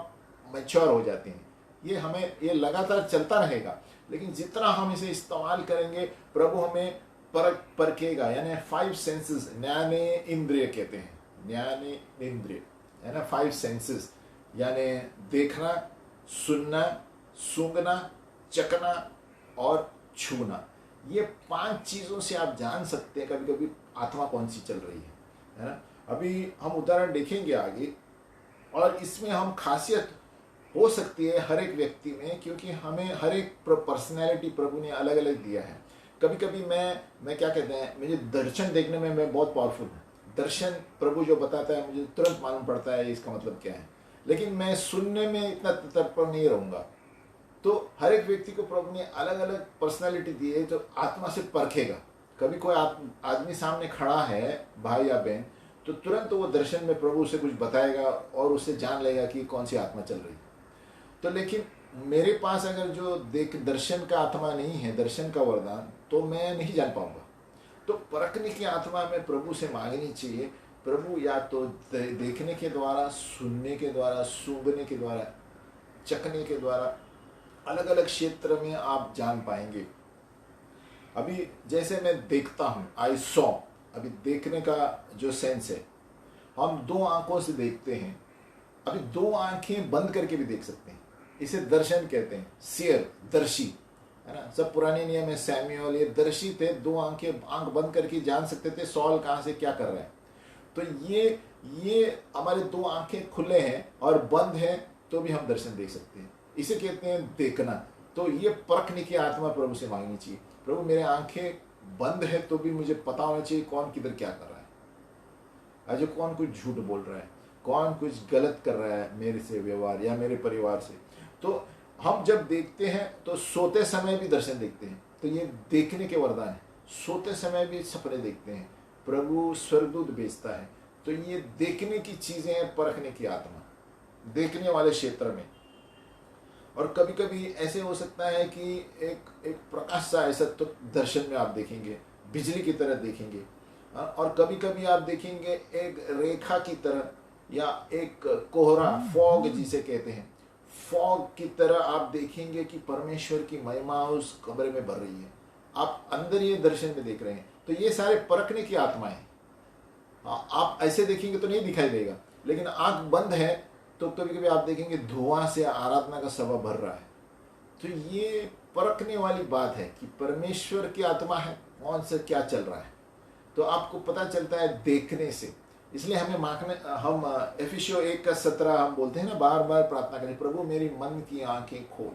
मैच्योर हो जाती है। ये हमें, ये लगातार चलता रहेगा, लेकिन जितना हम इसे इस्तेमाल करेंगे प्रभु हमें परखेगा। यानी 5 सेंसेस, ज्ञाने इंद्रिय कहते हैं, ज्ञाने इंद्रिय है ना, 5 सेंसेस, यानी देखना, सुनना, सूंघना, चखना और छूना। ये 5 चीजों से आप जान सकते हैं कभी कभी आत्मा कौन सी चल रही है ना। अभी हम उदाहरण देखेंगे आगे, और इसमें हम खासियत हो सकती है हर एक व्यक्ति में, क्योंकि हमें हर एक पर्सनैलिटी प्रभु ने अलग अलग दिया है। कभी कभी मैं क्या कहते हैं, मुझे दर्शन देखने में मैं बहुत पावरफुल हूँ। दर्शन प्रभु जो बताता है मुझे तुरंत मालूम पड़ता है इसका मतलब क्या है, लेकिन मैं सुनने में इतना तत्पर नहीं रहूँगा। तो हर एक व्यक्ति को प्रभु ने अलग अलग पर्सनैलिटी दी है, तो आत्मा से परखेगा। कभी कोई आदमी सामने खड़ा है, भाई या बहन, तो तुरंत वो दर्शन में प्रभु उसे कुछ बताएगा और उससे जान लेगा कि कौन सी आत्मा चल रही है। तो लेकिन मेरे पास अगर जो दर्शन का आत्मा नहीं है, दर्शन का वरदान, तो मैं नहीं जान पाऊंगा। तो परखने की आत्मा में प्रभु से मांगनी चाहिए। प्रभु या तो देखने के द्वारा, सुनने के द्वारा, सूंघने के द्वारा, चखने के द्वारा, अलग अलग क्षेत्र में आप जान पाएंगे। अभी जैसे मैं देखता हूँ, आई सॉ, अभी देखने का जो सेंस है, हम 2 आंखों से देखते हैं। अभी 2 आंखें बंद करके भी देख सकते हैं, इसे दर्शन कहते हैं, सियर, दर्शी है ना। सब पुराने नियम है, सैमुएल, ये दर्शी थे, 2 आंख बंद करके जान सकते थे सॉल कहाँ से क्या कर रहा है। तो ये हमारे 2 आंखें खुले हैं और बंद है तो भी हम दर्शन देख सकते हैं, इसे कहते हैं देखना। तो ये परखने की आत्मा प्रभु से मांगनी चाहिए। प्रभु मेरे आंखें बंद है तो भी मुझे पता होना चाहिए कौन किधर क्या कर रहा है, आज कौन कुछ झूठ बोल रहा है, कौन कुछ गलत कर रहा है मेरे से व्यवहार या मेरे परिवार से। तो हम जब देखते हैं तो सोते समय भी दर्शन देखते हैं, तो ये देखने के वरदान है। सोते समय भी सपने देखते हैं, प्रभु स्वर्गदूत भेजता है। तो ये देखने की चीजें हैं, परखने की आत्मा, देखने वाले क्षेत्र में। और कभी कभी ऐसे हो सकता है कि एक प्रकाश सा ऐसा तो दर्शन में आप देखेंगे, बिजली की तरह देखेंगे। और कभी कभी आप देखेंगे एक रेखा की तरह, या एक कोहरा, फॉग जिसे कहते हैं, फॉग की तरह आप देखेंगे कि परमेश्वर की महिमा उस कमरे में भर रही है। आप अंदर ये दर्शन में देख रहे हैं। तो ये सारे परखने की आत्माएं। आप ऐसे देखेंगे तो नहीं दिखाई देगा, लेकिन आंख बंद है तो कभी कभी आप देखेंगे धुआं से आराधना का सभा भर रहा है। तो ये परखने वाली बात है कि परमेश्वर की आत्मा है, कौन से क्या चल रहा है। तो आपको पता चलता है देखने से। इसलिए हमें हम एफिसियों 1:17 हम बोलते हैं ना, बार बार प्रार्थना करें, प्रभु मेरी मन की आंखें खोल।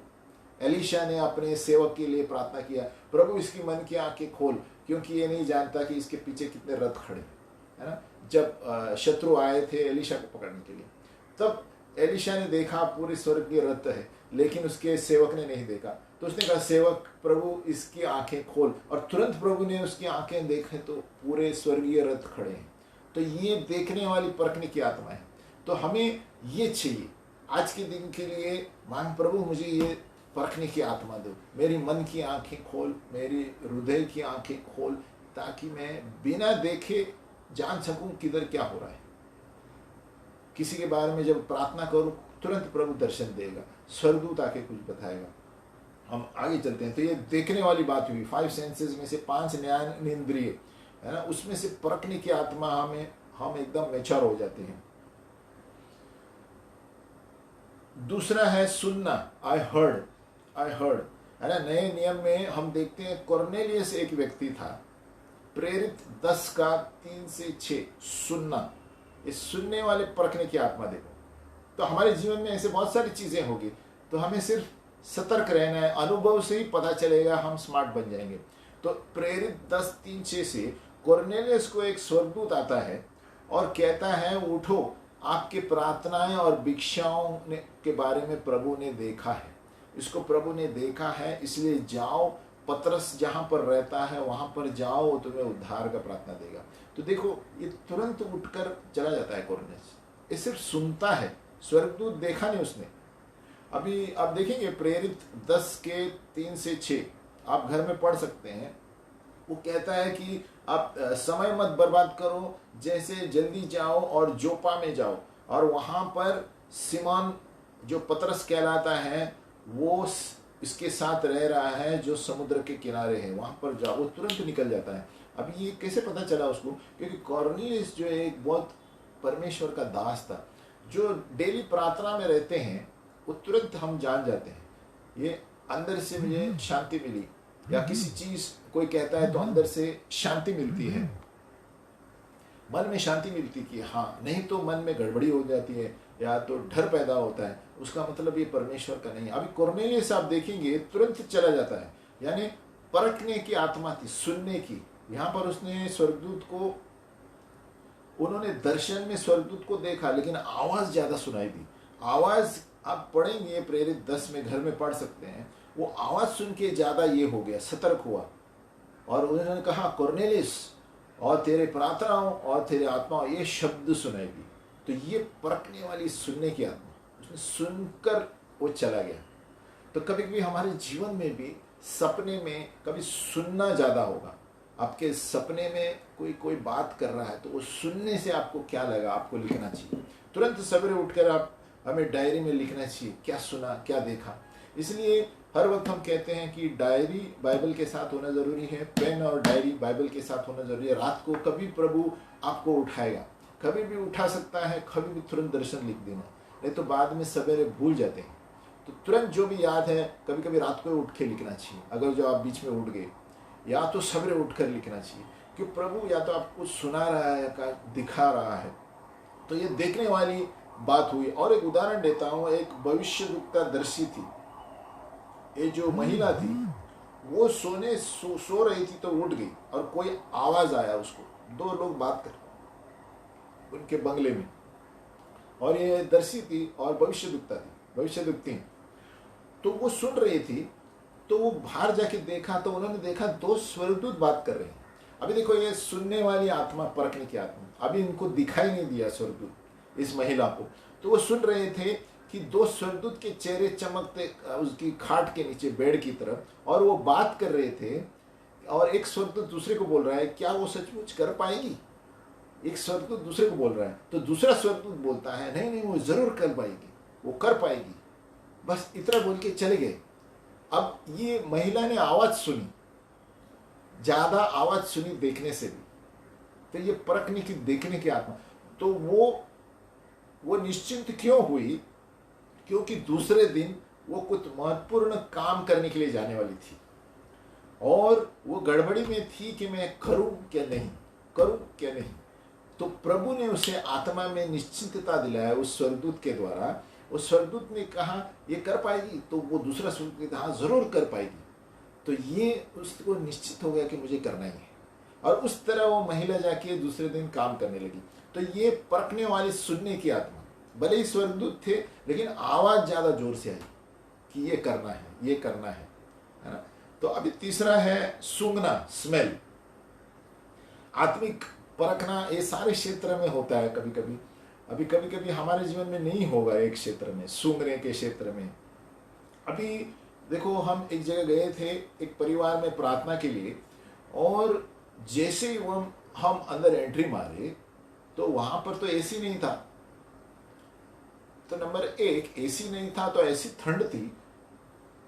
एलीशा ने अपने सेवक के लिए प्रार्थना किया, प्रभु इसकी मन की आंखें खोल, क्योंकि ये नहीं जानता कि इसके पीछे कितने रथ खड़े है ना। जब शत्रु आए थे एलीशा को पकड़ने के लिए, तब एलीशा ने देखा पूरे स्वर्ग के रथ है, लेकिन उसके सेवक ने नहीं देखा। तो उसने कहा, सेवक प्रभु इसकी आंखें खोल, और तुरंत प्रभु ने उसकी आंखें देखे तो पूरे स्वर्गीय रथ खड़े हैं। तो ये देखने वाली परखने की आत्मा है। तो हमें ये चाहिए आज के दिन के लिए, मांग प्रभु मुझे ये परखने की आत्मा दो, मेरी मन की आंखें खोल, मेरी हृदय की आंखें खोल, ताकि मैं बिना देखे जान सकूं किधर क्या हो रहा है। किसी के बारे में जब प्रार्थना करूं तुरंत प्रभु दर्शन देगा, स्वर्गदूत आके कुछ बताएगा। हम आगे चलते हैं। तो ये देखने वाली बात हुई, 5 सेंसेस में से 5 ज्ञानेंद्रिय है ना, उसमें से परखने की आत्मा हम एकदम मैच्योर हो जाते हैं। दूसरा है सुनना, आई हर्ड है ना। नए नियम में हम देखते हैं कॉर्नेलियस एक व्यक्ति था, प्रेरित 10:3-6, सुनना। इस सुनने वाले परखने की आत्मा देखो। तो हमारे जीवन में ऐसे बहुत सारी चीजें होगी, तो हमें सिर्फ सतर्क रहना है। अनुभव से ही पता चलेगा, हम स्मार्ट बन जाएंगे। तो प्रेरित 10:3-6 से कॉर्नेलियस को एक स्वर्गदूत आता है और कहता है, उठो आपके प्रार्थनाएं और भिक्षाओं के बारे में प्रभु ने देखा है। इसको प्रभु ने देखा है, इसलिए जाओ, पतरस जहां पर रहता है वहां पर जाओ, वो तुम्हें उद्धार का प्रार्थना देगा। तो देखो, ये तुरंत उठकर चला जाता है कुरनेलियुस। ये सिर्फ सुनता है, स्वर्गदूत देखा नहीं उसने। अभी आप देखेंगे प्रेरित 10 के 3 से 6 आप घर में पढ़ सकते हैं। वो कहता है कि आप समय मत बर्बाद करो, जैसे जल्दी जाओ और जोपा में जाओ, और वहां पर सिमोन जो पतरस कहलाता है वो इसके साथ रह रहा है, जो समुद्र के किनारे है, वहां पर जाओ। वो तुरंत निकल जाता है। अब ये कैसे पता चला उसको? क्योंकि कॉर्नेलियस जो एक बहुत परमेश्वर का दास था, जो डेली प्रार्थना में रहते हैं, वो तुरंत हम जान जाते हैं ये अंदर से मुझे शांति मिली, या किसी चीज कोई कहता है तो अंदर से शांति मिलती है, मन में शांति मिलती कि हाँ, नहीं तो मन में गड़बड़ी हो जाती है या तो डर पैदा होता है, उसका मतलब ये परमेश्वर का नहीं है। अभी कुरनेलियुस आप देखेंगे तुरंत चला जाता है, यानी परखने की आत्मा थी, सुनने की। यहाँ पर उसने स्वर्गदूत को, उन्होंने दर्शन में स्वर्गदूत को देखा, लेकिन आवाज ज्यादा सुनाई दी। आवाज आप पढ़ेंगे प्रेरित 10 में, घर में पढ़ सकते हैं। वो आवाज सुन के ज्यादा ये हो गया, सतर्क हुआ, और उन्होंने कहा कुरनेलियुस, और तेरे प्रार्थनाओं और तेरे आत्माओं ये शब्द सुनाई दी। तो ये परखने वाली सुनने की आत्मा, उसने सुनकर वो चला गया। तो कभी कभी हमारे जीवन में भी सपने में कभी सुनना ज्यादा होगा। आपके सपने में कोई बात कर रहा है, तो वो सुनने से आपको क्या लगा, आपको लिखना चाहिए। तुरंत सवेरे उठकर आप हमें डायरी में लिखना चाहिए, क्या सुना, क्या देखा। इसलिए हर वक्त हम कहते हैं कि डायरी बाइबल के साथ होना जरूरी है, पेन और डायरी बाइबल के साथ होना जरूरी है। रात को कभी प्रभु आपको उठाएगा, कभी भी उठा सकता है, कभी भी तुरंत दर्शन लिख देना, नहीं तो बाद में सवेरे भूल जाते हैं। तो तुरंत जो भी याद है, कभी कभी रात को उठ के लिखना चाहिए। अगर जो आप बीच में उठ गए, या तो सवेरे उठकर लिखना चाहिए, कि प्रभु या तो आपको सुना रहा है या दिखा रहा है। तो ये देखने वाली बात हुई। और एक उदाहरण देता हूँ, एक भविष्यद्वक्ता दर्शी थी। ये जो महिला थी वो सो रही थी, तो उठ गई और कोई आवाज आया उसको, 2 लोग बात कर उनके बंगले में, और ये दर्शी थी और भविष्यद्वक्ती। तो वो सुन रही थी, तो वो बाहर जाके देखा, तो उन्होंने देखा 2 स्वर्गदूत बात कर रहे हैं। अभी देखो, ये सुनने वाली आत्मा, परखने की आत्मा, अभी इनको दिखाई नहीं दिया स्वर्गदूत इस महिला को। तो वो सुन रहे थे कि 2 स्वर्गदूत के चेहरे चमकते उसकी खाट के नीचे बेड की तरफ, और वो बात कर रहे थे। और एक स्वर्गदूत दूसरे को बोल रहा है, क्या वो सचमुच कर पाएगी? एक स्वर्गदूत दूसरे को बोल रहा है, तो दूसरा स्वर्गदूत बोलता है, नहीं नहीं, वो जरूर कर पाएगी, वो कर पाएगी। बस इतना बोल के चले गए। अब ये महिला ने आवाज सुनी, ज्यादा आवाज सुनी देखने से भी, तो ये परखने की, देखने की आत्मा। तो वो निश्चिंत क्यों हुई? क्योंकि दूसरे दिन वो कुछ महत्वपूर्ण काम करने के लिए जाने वाली थी, और वो गड़बड़ी में थी कि मैं करूं क्या नहीं। तो प्रभु ने उसे आत्मा में निश्चिंतता दिलाया उस स्वर्गदूत के द्वारा। उस स्वर्गदूत ने कहा ये कर पाएगी, तो वो दूसरा स्वर्गदूत ने कहा जरूर कर पाएगी। तो ये उसको निश्चित हो गया कि मुझे करना ही है, और उस तरह वो महिला जाके दूसरे दिन काम करने लगी। तो ये परखने वाली, सुनने की आत्मा, भले ही स्वर्गदूत थे, लेकिन आवाज ज्यादा जोर से आई कि ये करना है ना। तो अभी तीसरा है सूंघना, स्मेल। आत्मिक परखना ये सारे क्षेत्र में होता है। कभी कभी हमारे जीवन में नहीं होगा, एक क्षेत्र में, सूंघने के क्षेत्र में। अभी देखो, हम एक जगह गए थे एक परिवार में प्रार्थना के लिए, और जैसे ही हम अंदर एंट्री मारे, तो वहां पर तो एसी नहीं था। तो नंबर 1, एसी नहीं था, तो ऐसी ठंड थी।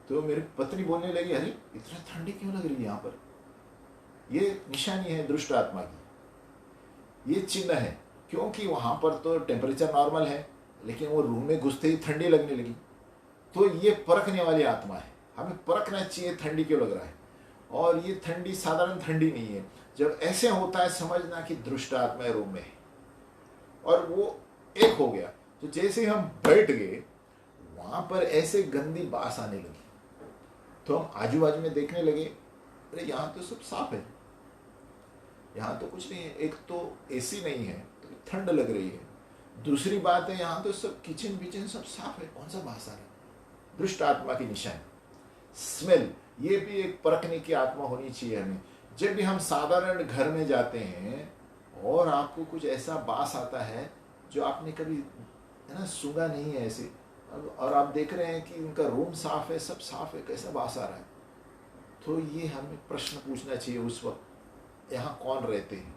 तो मेरी पत्नी बोलने लगी, अरे इतना ठंडी क्यों लग रही है यहाँ पर? ये निशानी है दुष्ट आत्मा की, ये चिन्ह है। क्योंकि वहां पर तो टेम्परेचर नॉर्मल है, लेकिन वो रूम में घुसते ही ठंडी लगने लगी। तो ये परखने वाली आत्मा है। हमें परखना चाहिए ठंडी क्यों लग रहा है। और ये ठंडी साधारण ठंडी नहीं है। जब ऐसे होता है, समझना कि दुष्ट आत्मा रूम में है, और वो एक हो गया। तो जैसे हम बैठ गए, वहां पर ऐसे गंदी बास आने लगी। तो हम आजू बाजू में देखने लगे, अरे यहाँ तो सब साफ है, यहाँ तो कुछ नहीं है। एक तो एसी नहीं है, तो ठंड लग रही है, दूसरी बात है, यहाँ तो सब किचन विचन सब साफ है, कौन सा बास आ रहा है? दुष्ट आत्मा की निशानी, स्मेल। ये भी एक परखने की आत्मा होनी चाहिए हमें। जब भी हम साधारण घर में जाते हैं और आपको कुछ ऐसा बास आता है जो आपने कभी, है ना, सूंघा नहीं है ऐसे, और आप देख रहे हैं कि उनका रूम साफ है, सब साफ है, कैसा बास आ रहा है, तो ये हमें प्रश्न पूछना चाहिए उस वक्त, यहाँ कौन रहते हैं,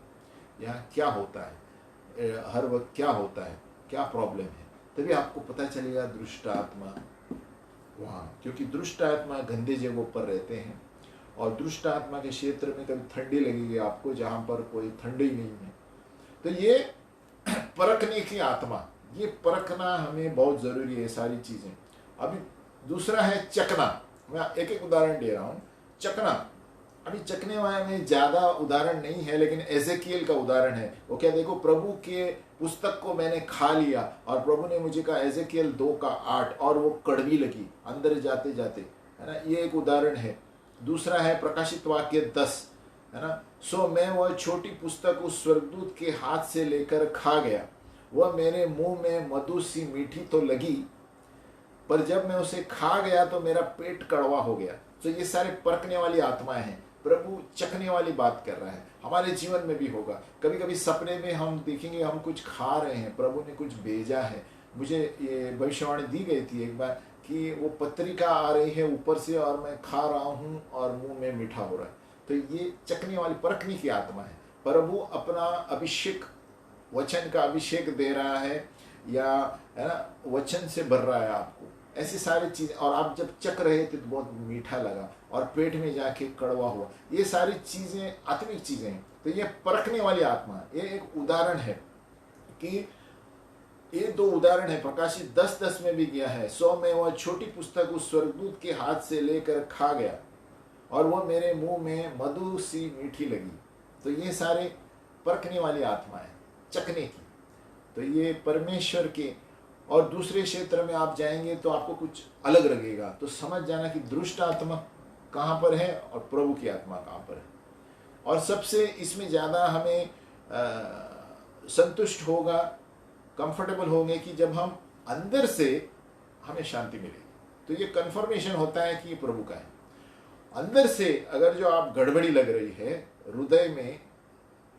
यहाँ क्या होता है, हर वक्त क्या होता है, क्या प्रॉब्लम है। तभी आपको पता चलेगा दुष्ट आत्मा वहाँ, क्योंकि दुष्ट आत्मा गंदे जगहों पर रहते हैं, और दुष्ट आत्मा के क्षेत्र में कभी ठंडी लगेगी आपको जहाँ पर कोई ठंडी नहीं है। तो ये परखने की आत्मा, ये परखना हमें बहुत जरूरी है, सारी चीजें। अभी दूसरा है चखना। मैं एक एक उदाहरण दे रहा हूँ। चखना, अभी चखने वाले में ज्यादा उदाहरण नहीं है, लेकिन एजेकियल का उदाहरण है। वो क्या, देखो, प्रभु के पुस्तक को मैंने खा लिया और प्रभु ने मुझे कहा एजेकियल 2:8, और वो कड़वी लगी अंदर जाते जाते, है ना। ये एक उदाहरण है। दूसरा है प्रकाशित वाक्य 10, है ना। सो मैं वह छोटी पुस्तक उस स्वर्गदूत के हाथ से लेकर खा गया, वह मेरे मुंह में मधु सी मीठी तो लगी, पर जब मैं उसे खा गया तो मेरा पेट कड़वा हो गया। तो ये सारे परखने वाली आत्माएं हैं। प्रभु चखने वाली बात कर रहा है। हमारे जीवन में भी होगा, कभी कभी सपने में हम देखेंगे हम कुछ खा रहे हैं, प्रभु ने कुछ भेजा है। मुझे ये भविष्यवाणी दी गई थी एक बार कि वो पत्रिका आ रही है ऊपर से और मैं खा रहा हूँ और मुंह में मीठा हो रहा है। तो ये चखने वाली, परखने की आत्मा है। प्रभु अपना अभिषेक, वचन का अभिषेक दे रहा है, या, है ना, वचन से भर रहा है आपको, ऐसी सारी चीजें। और आप जब चख रहे थे तो बहुत मीठा लगा और पेट में जाके कड़वा हुआ। ये सारी चीजें आत्मिक चीजें हैं। तो ये परखने वाली आत्मा, ये एक उदाहरण है कि ये 2 उदाहरण है। प्रकाशित 10:10 में भी गया है, सो मैं वह छोटी पुस्तक उस स्वर्गदूत के हाथ से लेकर खा गया और वह मेरे मुंह में मधु सी मीठी लगी। तो ये सारे परखने वाली आत्मा है, चखने की। तो ये परमेश्वर के, और दूसरे क्षेत्र में आप जाएंगे तो आपको कुछ अलग लगेगा। तो समझ जाना कि दुष्ट आत्मा कहाँ पर है और प्रभु की आत्मा कहाँ पर है। और सबसे इसमें ज़्यादा हमें संतुष्ट होगा, कंफर्टेबल होंगे कि जब हम अंदर से हमें शांति मिलेगी। तो ये कंफर्मेशन होता है कि ये प्रभु का है। अंदर से अगर जो आप गड़बड़ी लग रही है हृदय में,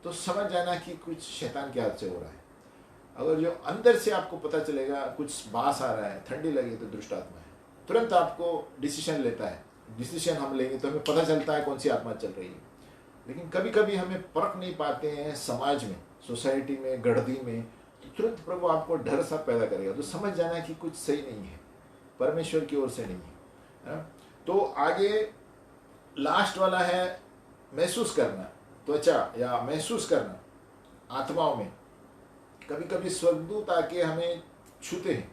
तो समझ जाना कि कुछ शैतान के हाथ से हो रहा है। अगर जो अंदर से आपको पता चलेगा कुछ बास आ रहा है, ठंडी लगी, तो दुष्ट आत्मा है। तुरंत आपको डिसीजन लेता है। डिसीजन हम लेंगे तो हमें पता चलता है कौन सी आत्मा चल रही है। लेकिन कभी कभी हमें परख नहीं पाते हैं, समाज में, सोसाइटी में, गढ़दी में, तो तुरंत प्रभु आपको डर सा पैदा करेगा। तो समझ जाना कि कुछ सही नहीं है, परमेश्वर की ओर से नहीं है। तो आगे लास्ट वाला है महसूस करना, त्वचा या महसूस करना आत्माओं में। कभी कभी स्वर्गदूत आके हमें छूते हैं।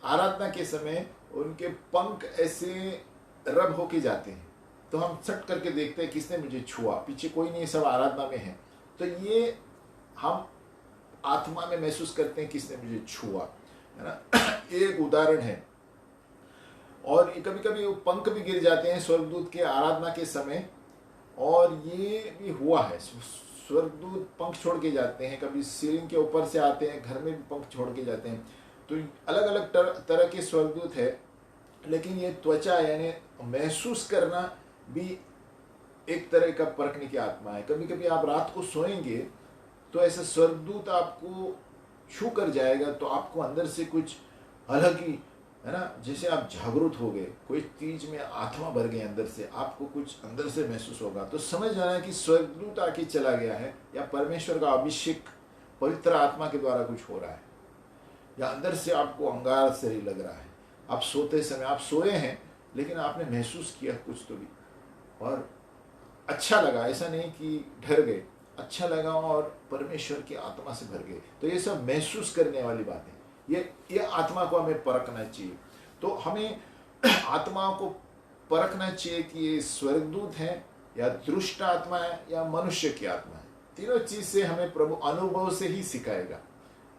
आराधना के समय उनके पंख ऐसे रब होके जाते हैं, तो हम सट करके देखते हैं किसने मुझे छुआ, पीछे कोई नहीं, सब आराधना में है। तो ये हम आत्मा में महसूस करते हैं किसने मुझे छुआ, है ना। एक उदाहरण है। और कभी कभी वो पंख भी गिर जाते हैं स्वर्गदूत के आराधना के समय, और ये भी हुआ है। स्वर्गदूत पंख छोड़ के जाते हैं, कभी सीलिंग के ऊपर से आते हैं, घर में भी पंख छोड़ के जाते हैं। तो अलग अलग तरह के स्वर्गदूत है। लेकिन ये त्वचा यानी महसूस करना भी एक तरह का परखने की आत्मा है। कभी कभी आप रात को सोएंगे तो ऐसा स्वर्गदूत आपको छू कर जाएगा, तो आपको अंदर से कुछ अलग ही, है ना, जैसे आप जागरूक हो गए, कोई चीज में आत्मा भर गए अंदर से, आपको कुछ अंदर से महसूस होगा। तो समझ जाना है कि स्वर्गदूत आके चला गया है, या परमेश्वर का अभिषेक पवित्र आत्मा के द्वारा कुछ हो रहा है, या अंदर से आपको अंगार से ही लग रहा है। आप सोते समय, आप सोए हैं लेकिन आपने महसूस किया कुछ तो भी, और अच्छा लगा, ऐसा नहीं कि डर गए, अच्छा लगा और परमेश्वर की आत्मा से भर गए। तो ये सब महसूस करने वाली बात है। ये आत्मा को हमें परखना चाहिए। तो हमें आत्माओं को परखना चाहिए कि ये स्वर्गदूत है या दुष्ट आत्मा है या मनुष्य की आत्मा है। तीनों चीज से हमें प्रभु अनुभव से ही सिखाएगा।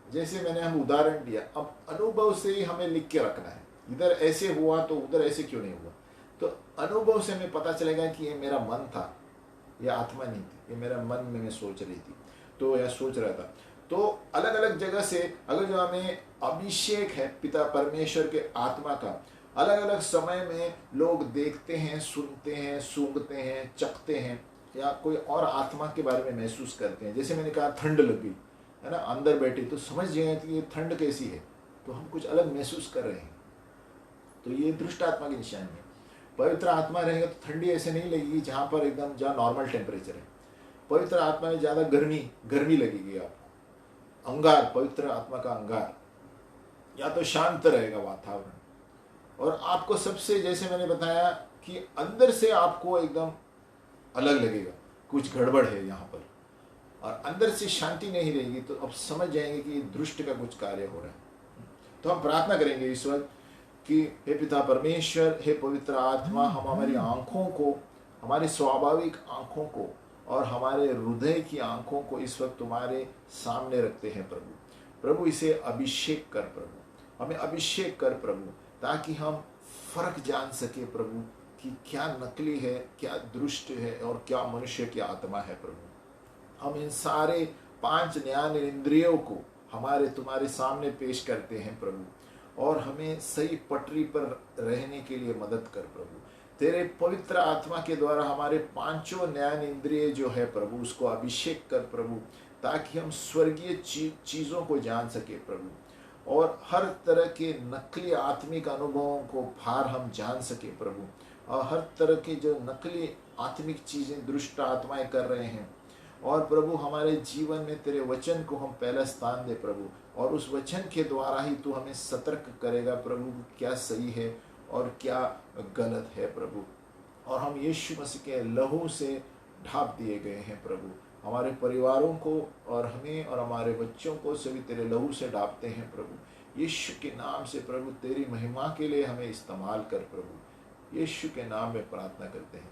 जैसे मैंने हम उदाहरण दिया, अब अनुभव से ही हमें लिख के रखना है। इधर ऐसे हुआ तो उधर ऐसे क्यों नहीं हुआ। तो अनुभव से हमें पता चलेगा कि ये मेरा मन था, ये आत्मा नहीं थी, ये मेरा मन में मैं सोच रही थी, तो या सोच रहा था। तो अलग अलग जगह से अगर जो हमें अभिषेक है पिता परमेश्वर के आत्मा का, अलग अलग समय में लोग देखते हैं, सुनते हैं, सूंघते हैं, चखते हैं, या कोई और आत्मा के बारे में महसूस करते हैं। जैसे मैंने कहा ठंड लगी है ना, अंदर बैठे तो समझ जाए कि ये ठंड कैसी है, तो हम कुछ अलग महसूस कर रहे हैं, तो ये दुष्ट आत्मा की निशानी है। पवित्र आत्मा रहेगा तो ठंडी ऐसे नहीं लगेगी जहाँ पर एकदम जहाँ नॉर्मल टेम्परेचर है। पवित्र आत्मा में ज़्यादा गर्मी लगेगी आपको। अंगार, पवित्र आत्मा का अंगार, या तो शांत रहेगा वातावरण, और आपको सबसे, जैसे मैंने बताया कि अंदर से आपको एकदम अलग लगेगा, कुछ गड़बड़ है यहाँ पर, और अंदर से शांति नहीं रहेगी, तो अब समझ जाएंगे कि दुष्ट का कुछ कार्य हो रहा है। तो हम प्रार्थना करेंगे ईश्वर कि हे पिता परमेश्वर, हे पवित्र आत्मा, हम हमारी आंखों को, हमारी स्वाभाविक आंखों को और हमारे हृदय की आंखों को इस वक्त तुम्हारे सामने रखते हैं प्रभु। प्रभु इसे अभिषेक कर प्रभु, हमें अभिषेक कर प्रभु, ताकि हम फर्क जान सके प्रभु कि क्या नकली है, क्या दुष्ट है और क्या मनुष्य की आत्मा है प्रभु। हम इन सारे 5 ज्ञान इंद्रियों को हमारे तुम्हारे सामने पेश करते हैं प्रभु, और हमें सही पटरी पर रहने के लिए मदद कर प्रभु। तेरे पवित्र आत्मा के द्वारा हमारे 5 ज्ञान इंद्रिय जो है प्रभु, उसको अभिषेक कर प्रभु, ताकि हम स्वर्गीय चीज़ों को जान सके प्रभु, और हर तरह के नकली आत्मिक अनुभवों को भार हम जान सके प्रभु, और हर तरह के जो नकली आत्मिक चीज़ें दुष्ट आत्माएं कर रहे हैं, और प्रभु हमारे जीवन में तेरे वचन को हम पहला स्थान दे प्रभु, और उस वचन के द्वारा ही तू हमें सतर्क करेगा प्रभु, क्या सही है और क्या गलत है प्रभु। और हम यीशु मसीह के लहू से ढाप दिए गए हैं प्रभु, हमारे परिवारों को और हमें और हमारे बच्चों को सभी तेरे लहू से ढापते हैं प्रभु। यीशु के नाम से प्रभु तेरी महिमा के लिए हमें इस्तेमाल कर प्रभु, यीशु के नाम में प्रार्थना करते हैं,